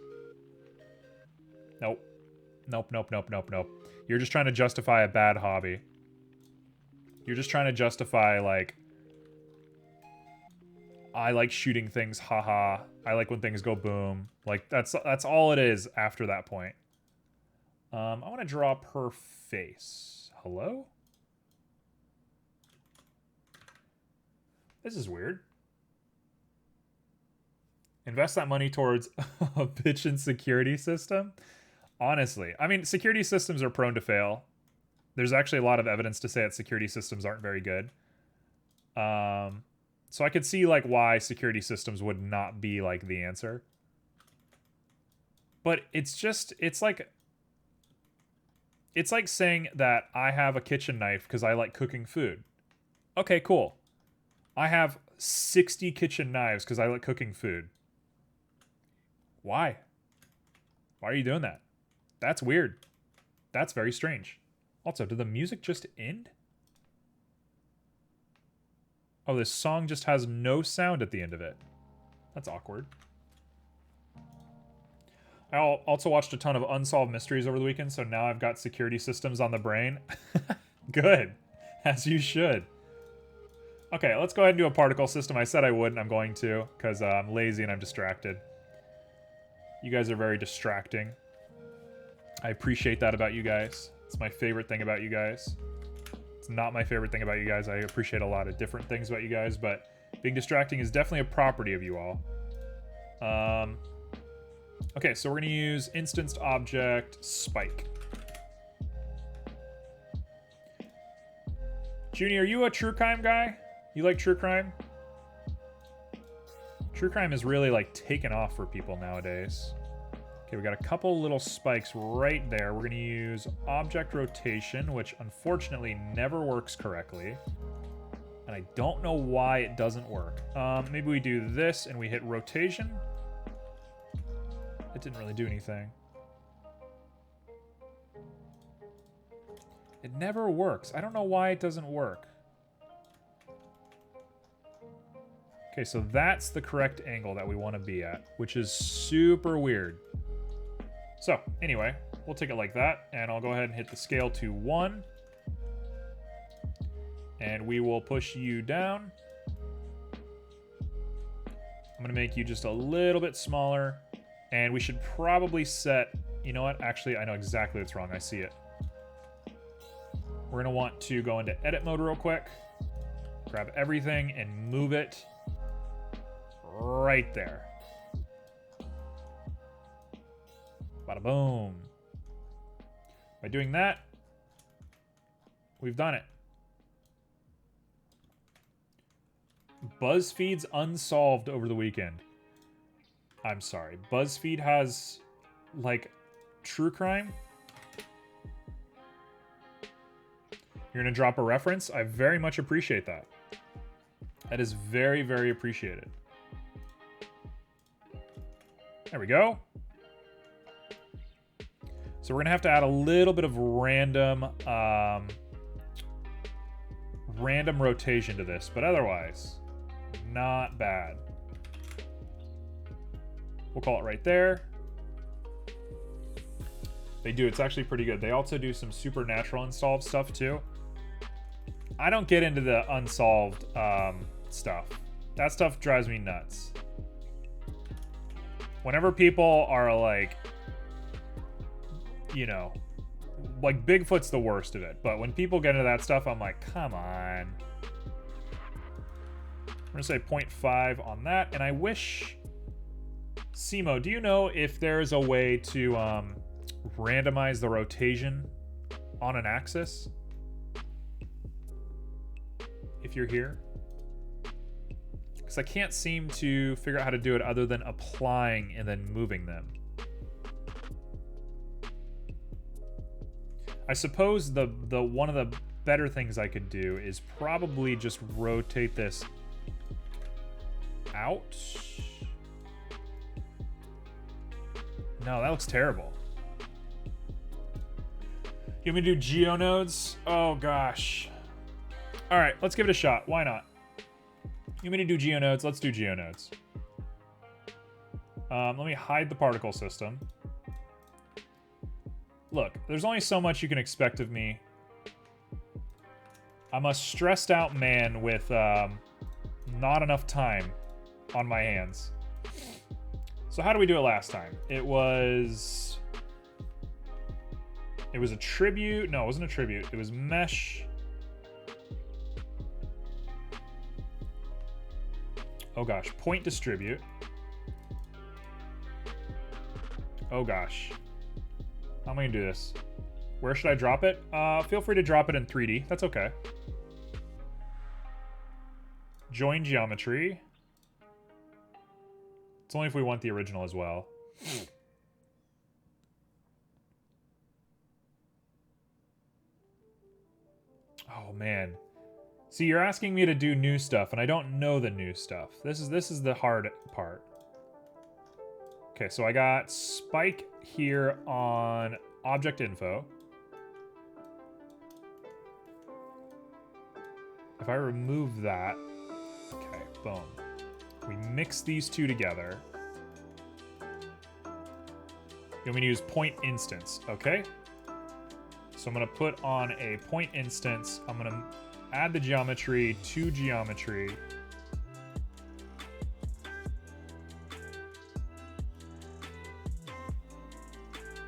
Nope. Nope, nope, nope, nope, nope. You're just trying to justify a bad hobby. You're just trying to justify, like... I like shooting things, haha. I like when things go boom. Like, that's all it is after that point. I want to draw per face. Hello? This is weird. Invest that money towards a bitchin' security system? Honestly. I mean, security systems are prone to fail. There's actually a lot of evidence to say that security systems aren't very good. So I could see, like, why security systems would not be, like, the answer. But it's just, it's like saying that I have a kitchen knife because I like cooking food. Okay, cool. I have 60 kitchen knives because I like cooking food. Why? Why are you doing that? That's weird. That's very strange. Also, did the music just end? Oh, this song just has no sound at the end of it. That's awkward. I also watched a ton of Unsolved Mysteries over the weekend, so now I've got security systems on the brain. Good. As you should. Okay, let's go ahead and do a particle system. I said I would, and I'm going to, because I'm lazy and I'm distracted. You guys are very distracting. I appreciate that about you guys. It's my favorite thing about you guys. It's not my favorite thing about you guys. I appreciate a lot of different things about you guys, but being distracting is definitely a property of you all. Okay, so we're going to use instanced object spike. Junie, are you a true crime guy? You like true crime? True crime is really like taken off for people nowadays. Okay, we got a couple little spikes right there. We're going to use object rotation, which unfortunately never works correctly. And I don't know why it doesn't work. Maybe we do this and we hit rotation. It didn't really do anything. It never works. I don't know why it doesn't work. Okay, so that's the correct angle that we want to be at, which is super weird. So, anyway, we'll take it like that, and I'll go ahead and hit the scale to 1. And we will push you down. I'm going to make you just a little bit smaller. And we should probably set... You know what? Actually, I know exactly what's wrong. I see it. We're going to want to go into edit mode real quick. Grab everything and move it right there. Bada boom. By doing that, we've done it. BuzzFeed's unsolved over the weekend. I'm sorry. BuzzFeed has, like, true crime? You're going to drop a reference? I very much appreciate that. That is very, very appreciated. There we go. So we're going to have to add a little bit of random rotation to this, but otherwise, not bad. We'll call it right there. They do. It's actually pretty good. They also do some supernatural unsolved stuff too. I don't get into the unsolved stuff. That stuff drives me nuts. Whenever people are like, you know, like Bigfoot's the worst of it. But when people get into that stuff, I'm like, come on. I'm going to say 0.5 on that. And I wish... Simo, do you know if there's a way to randomize the rotation on an axis? If you're here? Because I can't seem to figure out how to do it other than applying and then moving them. I suppose the one of the better things I could do is probably just rotate this out. No, that looks terrible. You want me to do geonodes? Oh gosh. All right, let's give it a shot. Why not? You want me to do geonodes? Let's do geonodes. Let me hide the particle system. Look, there's only so much you can expect of me. I'm a stressed out man with not enough time on my hands. So how do we do it last time? It was a tribute. No, it wasn't a tribute. It was mesh. Oh gosh, point distribute. Oh gosh. How am I gonna do this? Where should I drop it? Feel free to drop it in 3D. That's okay. Join geometry. It's only if we want the original as well. Oh man. See, you're asking me to do new stuff, and I don't know the new stuff. This is the hard part. Okay, so I got Spike here on object info. If I remove that, okay, boom. We mix these two together. You want me to use point instance, okay? So I'm gonna put on a point instance. I'm gonna add the geometry to geometry.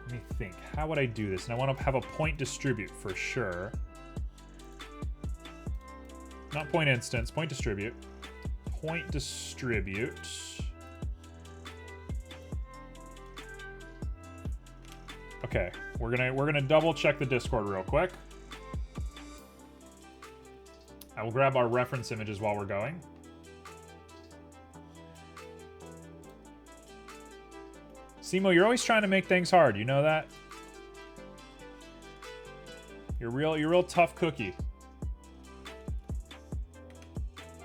Let me think. How would I do this? And I want to have a point distribute for sure. Not point instance, point distribute. Point distribute. Okay, we're gonna double check the Discord real quick. I will grab our reference images while we're going. Simo, you're always trying to make things hard. You know that? You're real tough cookie.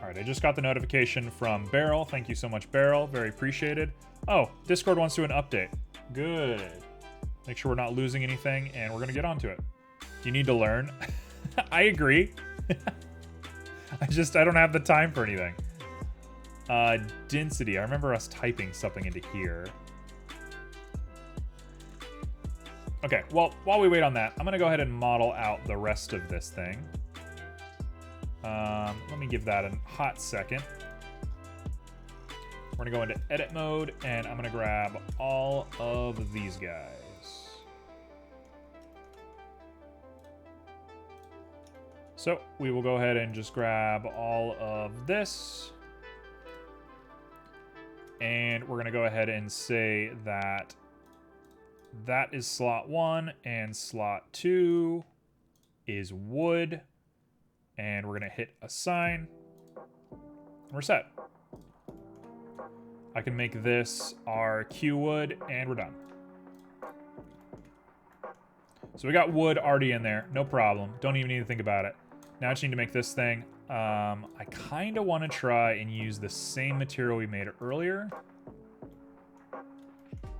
All right, I just got the notification from Beryl. Thank you so much, Beryl. Very appreciated. Oh, Discord wants to do an update. Good. Make sure we're not losing anything, and we're gonna get onto it. You need to learn. I agree. I don't have the time for anything. Density. I remember us typing something into here. Okay, well, while we wait on that, I'm going to go ahead and model out the rest of this thing. Let me give that a hot second. We're going to go into edit mode, and I'm going to grab all of these guys. So we will go ahead and just grab all of this. And we're going to go ahead and say that that is slot 1 and slot 2 is wood. And we're going to hit assign. We're set. I can make this our Q wood and we're done. So we got wood already in there. No problem. Don't even need to think about it. Now I just need to make this thing. I kind of want to try and use the same material we made earlier.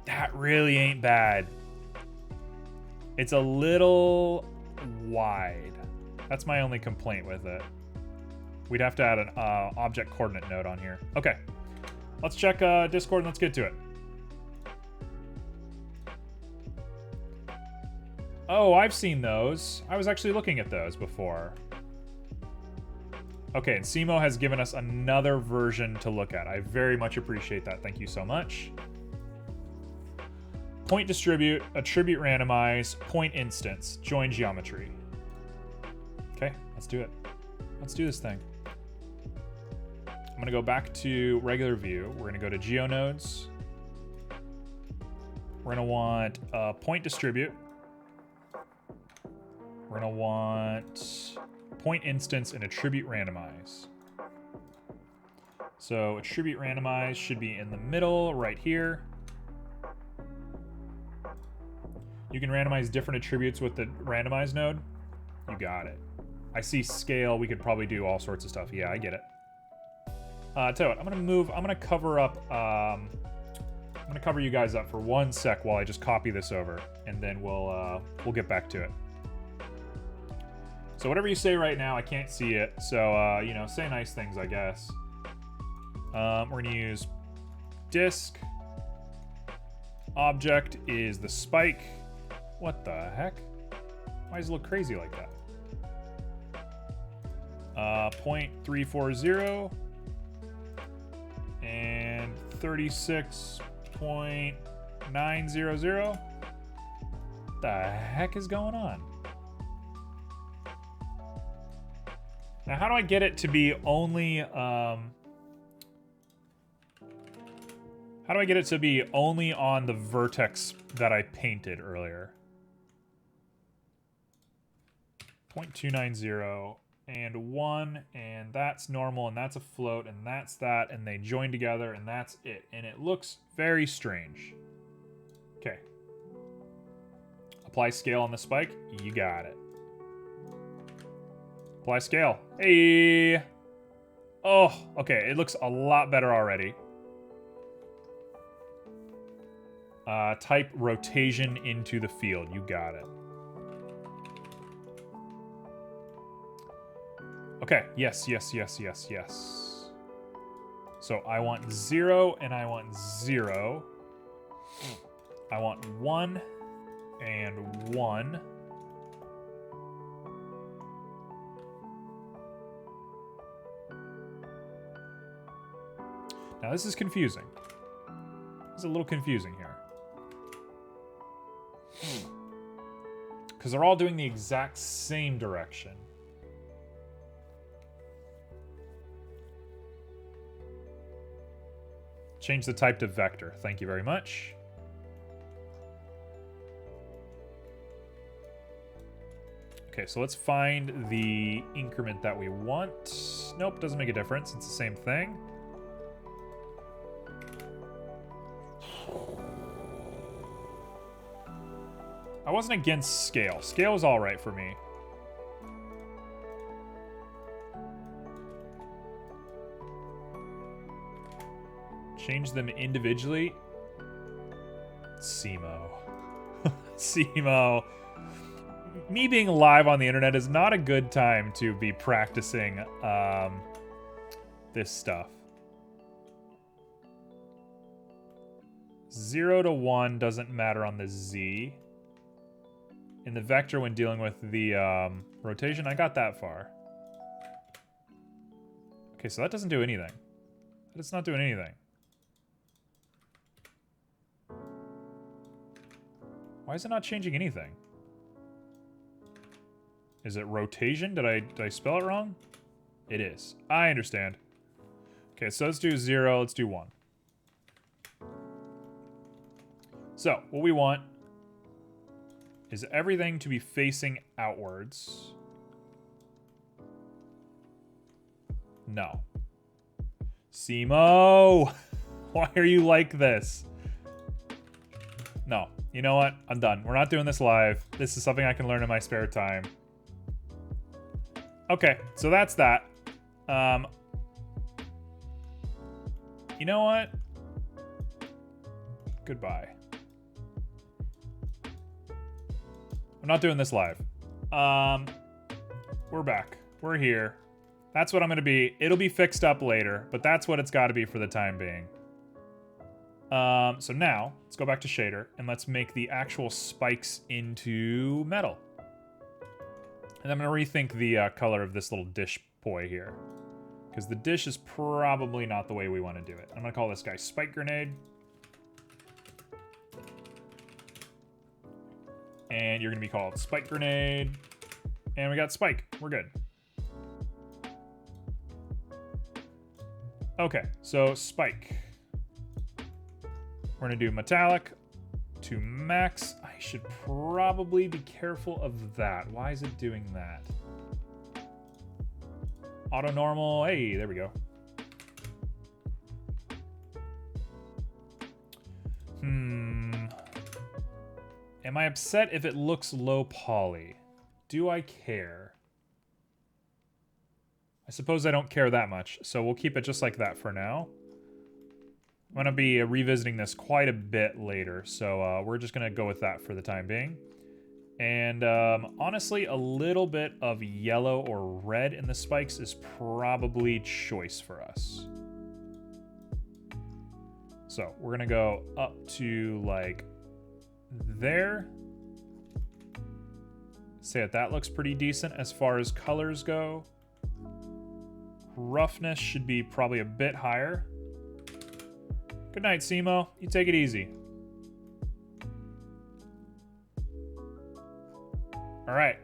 That really ain't bad. It's a little wide. That's my only complaint with it. We'd have to add an object coordinate node on here. Okay, let's check Discord and let's get to it. Oh, I've seen those. I was actually looking at those before. Okay, and Simo has given us another version to look at. I very much appreciate that. Thank you so much. Point distribute, attribute randomize, point instance, join geometry. Okay, let's do it. Let's do this thing. I'm gonna go back to regular view. We're gonna go to GeoNodes. We're gonna want point distribute. We're gonna want point instance and attribute randomize. So attribute randomize should be in the middle right here. You can randomize different attributes with the randomize node. You got it. I see scale. We could probably do all sorts of stuff. Yeah, I get it. Tell you what, I'm gonna cover up, I'm gonna cover you guys up for 1 sec while I just copy this over, and then we'll get back to it. So whatever you say right now, I can't see it. So, you know, say nice things, I guess. We're gonna use disk. Object is the spike. What the heck? Why does it look crazy like that? 0.340 and 36.900. The heck is going on? Now, how do I get it to be only, how do I get it to be only on the vertex that I painted earlier? 0.290 and 1, and that's normal, and that's a float, and that's that, and they join together, and that's it. And it looks very strange. Okay. Apply scale on the spike. You got it. Apply scale. Hey! Oh, okay. It looks a lot better already. Type rotation into the field. You got it. Okay. Yes, yes, yes, yes, yes. So I want 0 and I want 0. I want 1 and 1. Now this is confusing. This is a little confusing here. Because they're all doing the exact same direction. Change the type to vector. Thank you very much. Okay, so let's find the increment that we want. Nope, doesn't make a difference. It's the same thing. I wasn't against scale. Scale was all right for me. Change them individually. Simo. Simo. Me being live on the internet is not a good time to be practicing this stuff. 0 to 1 doesn't matter on the Z. In the vector when dealing with the rotation, I got that far. Okay, so that doesn't do anything. That's not doing anything. Why is it not changing anything? Is it rotation? Did I spell it wrong? It is. I understand. Okay, so let's do 0. Let's do 1. So, what we want is everything to be facing outwards. No. Simo! Why are you like this? No. You know what? I'm done. We're not doing this live. This is something I can learn in my spare time. Okay, so that's that. You know what? Goodbye. I'm not doing this live. We're back. We're here. That's what I'm going to be. It'll be fixed up later, but that's what it's got to be for the time being. So now, let's go back to shader, and let's make the actual spikes into metal. And I'm going to rethink the color of this little dish poi here. Because the dish is probably not the way we want to do it. I'm going to call this guy Spike Grenade. And you're going to be called Spike Grenade. And we got Spike. We're good. Okay, so Spike. We're going to do Metallic to Max. I should probably be careful of that. Why is it doing that? Auto normal. Hey, there we go. Am I upset if it looks low poly? Do I care? I suppose I don't care that much, so we'll keep it just like that for now. I'm going to be revisiting this quite a bit later, so we're just going to go with that for the time being. And honestly, a little bit of yellow or red in the spikes is probably choice for us. So we're going to go up to like there. Say that looks pretty decent as far as colors go. Roughness should be probably a bit higher. Good night, Simo. You take it easy. All right.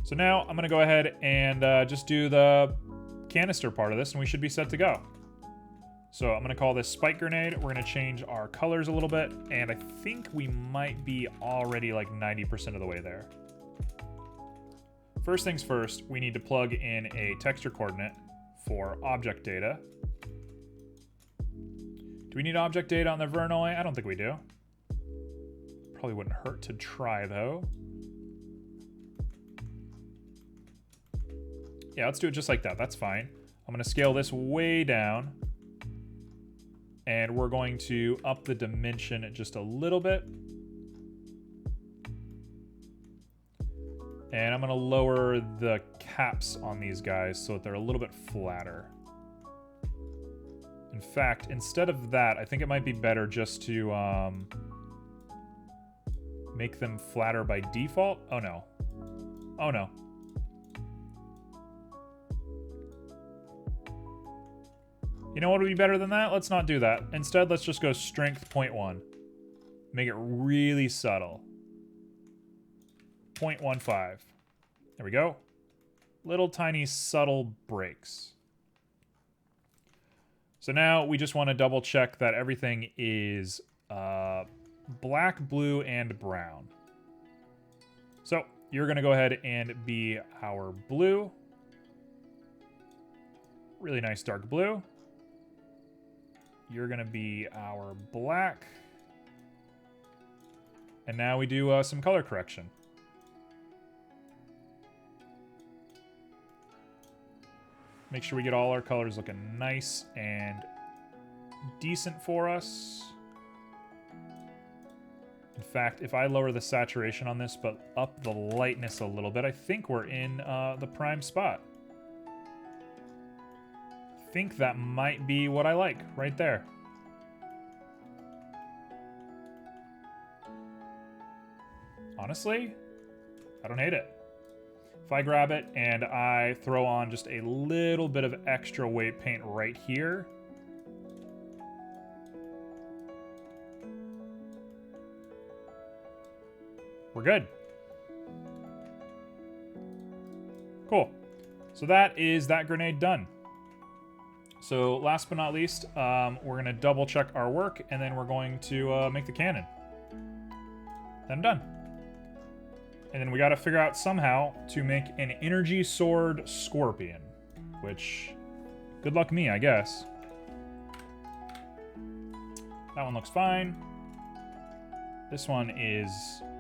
So now I'm going to go ahead and just do the canister part of this, and we should be set to go. So I'm going to call this Spike Grenade. We're going to change our colors a little bit, and I think we might be already like 90% of the way there. First things first, we need to plug in a texture coordinate for object data. Do we need object data on the Vernoi? I don't think we do. Probably wouldn't hurt to try, though. Yeah, let's do it just like that. That's fine. I'm going to scale this way down. And we're going to up the dimension just a little bit. And I'm going to lower the caps on these guys so that they're a little bit flatter. In fact, instead of that, I think it might be better just to make them flatter by default. Oh, no. Oh, no. You know what would be better than that? Let's not do that. Instead, let's just go strength 0.1. Make it really subtle. 0.15. There we go. Little tiny subtle breaks. So now we just want to double check that everything is black, blue, and brown. So you're going to go ahead and be our blue. Really nice dark blue. You're going to be our black. And now we do some color correction. Make sure we get all our colors looking nice and decent for us. In fact, if I lower the saturation on this, but up the lightness a little bit, I think we're in the prime spot. I think that might be what I like right there. Honestly, I don't hate it. If I grab it and I throw on just a little bit of extra weight paint right here, we're good. Cool. So that is that grenade done. So last but not least, we're going to double check our work, and then we're going to make the cannon. Then done. And then we got to figure out somehow to make an energy sword scorpion, which, good luck me, I guess. That one looks fine. This one is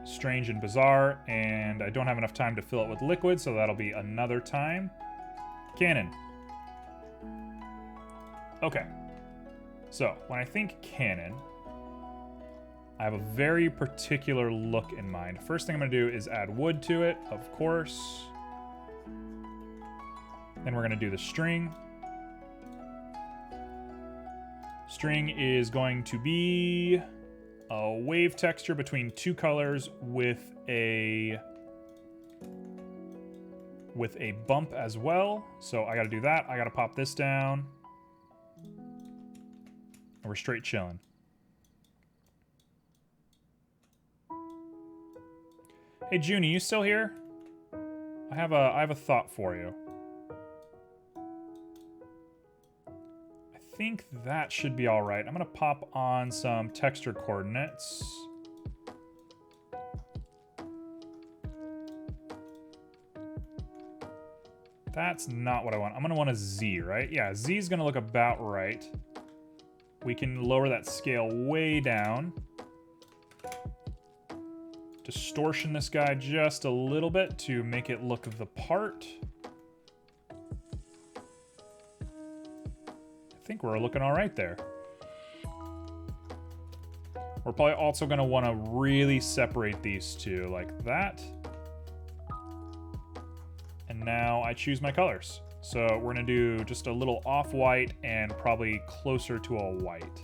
strange and bizarre, and I don't have enough time to fill it with liquid, so that'll be another time. Cannon. Okay. So, when I think cannon, I have a very particular look in mind. First thing I'm going to do is add wood to it, of course. Then we're going to do the string. String is going to be a wave texture between two colors with a bump as well. So I got to do that. I got to pop this down. And we're straight chilling. Hey Junie, you still here? I have a thought for you. I think that should be all right. I'm gonna pop on some texture coordinates. That's not what I want. I'm gonna want a Z, right? Yeah, Z is gonna look about right. We can lower that scale way down. Distortion this guy just a little bit to make it look the part. I think we're looking all right there. We're probably also going to want to really separate these two like that. And now I choose my colors. So we're going to do just a little off-white and probably closer to a white.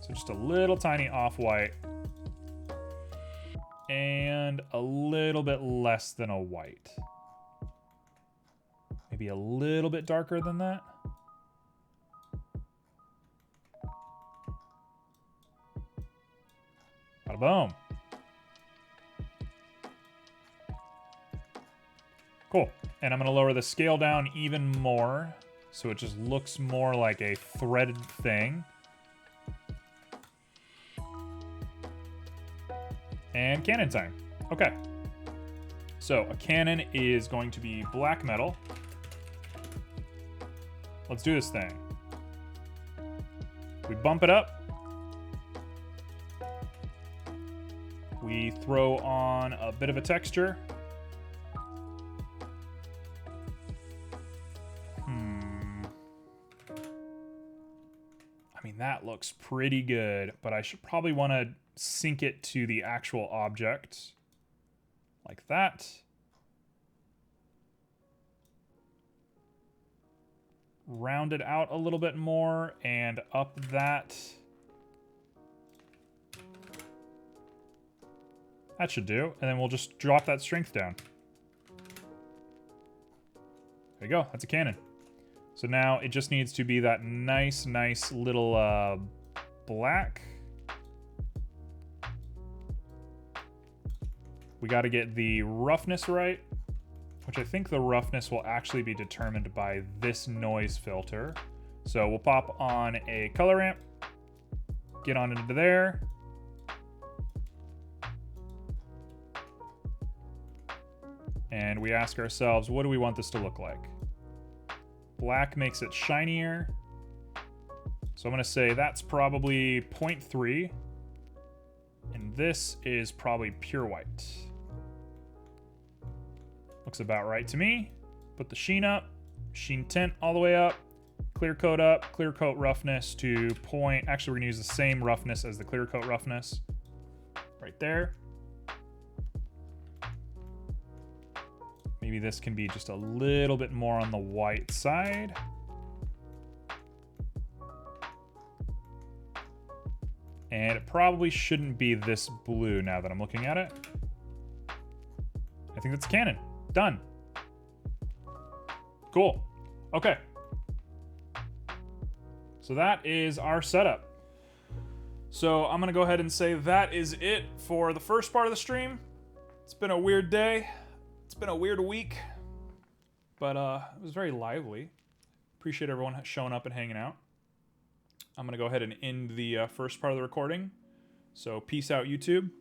So just a little tiny off-white. And a little bit less than a white. Maybe a little bit darker than that. Bada boom. Cool. And I'm going to lower the scale down even more so it just looks more like a threaded thing. And cannon time. Okay. So a cannon is going to be black metal. Let's do this thing. We bump it up. We throw on a bit of a texture. I mean, that looks pretty good, but I should probably want to sync it to the actual object. Like that. Round it out a little bit more and up that. That should do. And then we'll just drop that strength down. There you go. That's a cannon. So now it just needs to be that nice little black. We got to get the roughness right, which I think the roughness will actually be determined by this noise filter. So we'll pop on a color ramp, get on into there. And we ask ourselves, what do we want this to look like? Black makes it shinier. So I'm going to say that's probably 0.3. And this is probably pure white. Looks about right to me. Put the sheen up, sheen tint all the way up, clear coat up, clear coat roughness to point. Actually, we're going to use the same roughness as the clear coat roughness. Right there. Maybe this can be just a little bit more on the white side. And it probably shouldn't be this blue now that I'm looking at it. I think that's cannon. Done. Cool. Okay. So that is our setup. So I'm gonna go ahead and say that is it for the first part of the stream. It's been a weird day. It's been a weird week, but it was very lively. Appreciate everyone showing up and hanging out. I'm gonna go ahead and end the first part of the recording. So peace out, YouTube.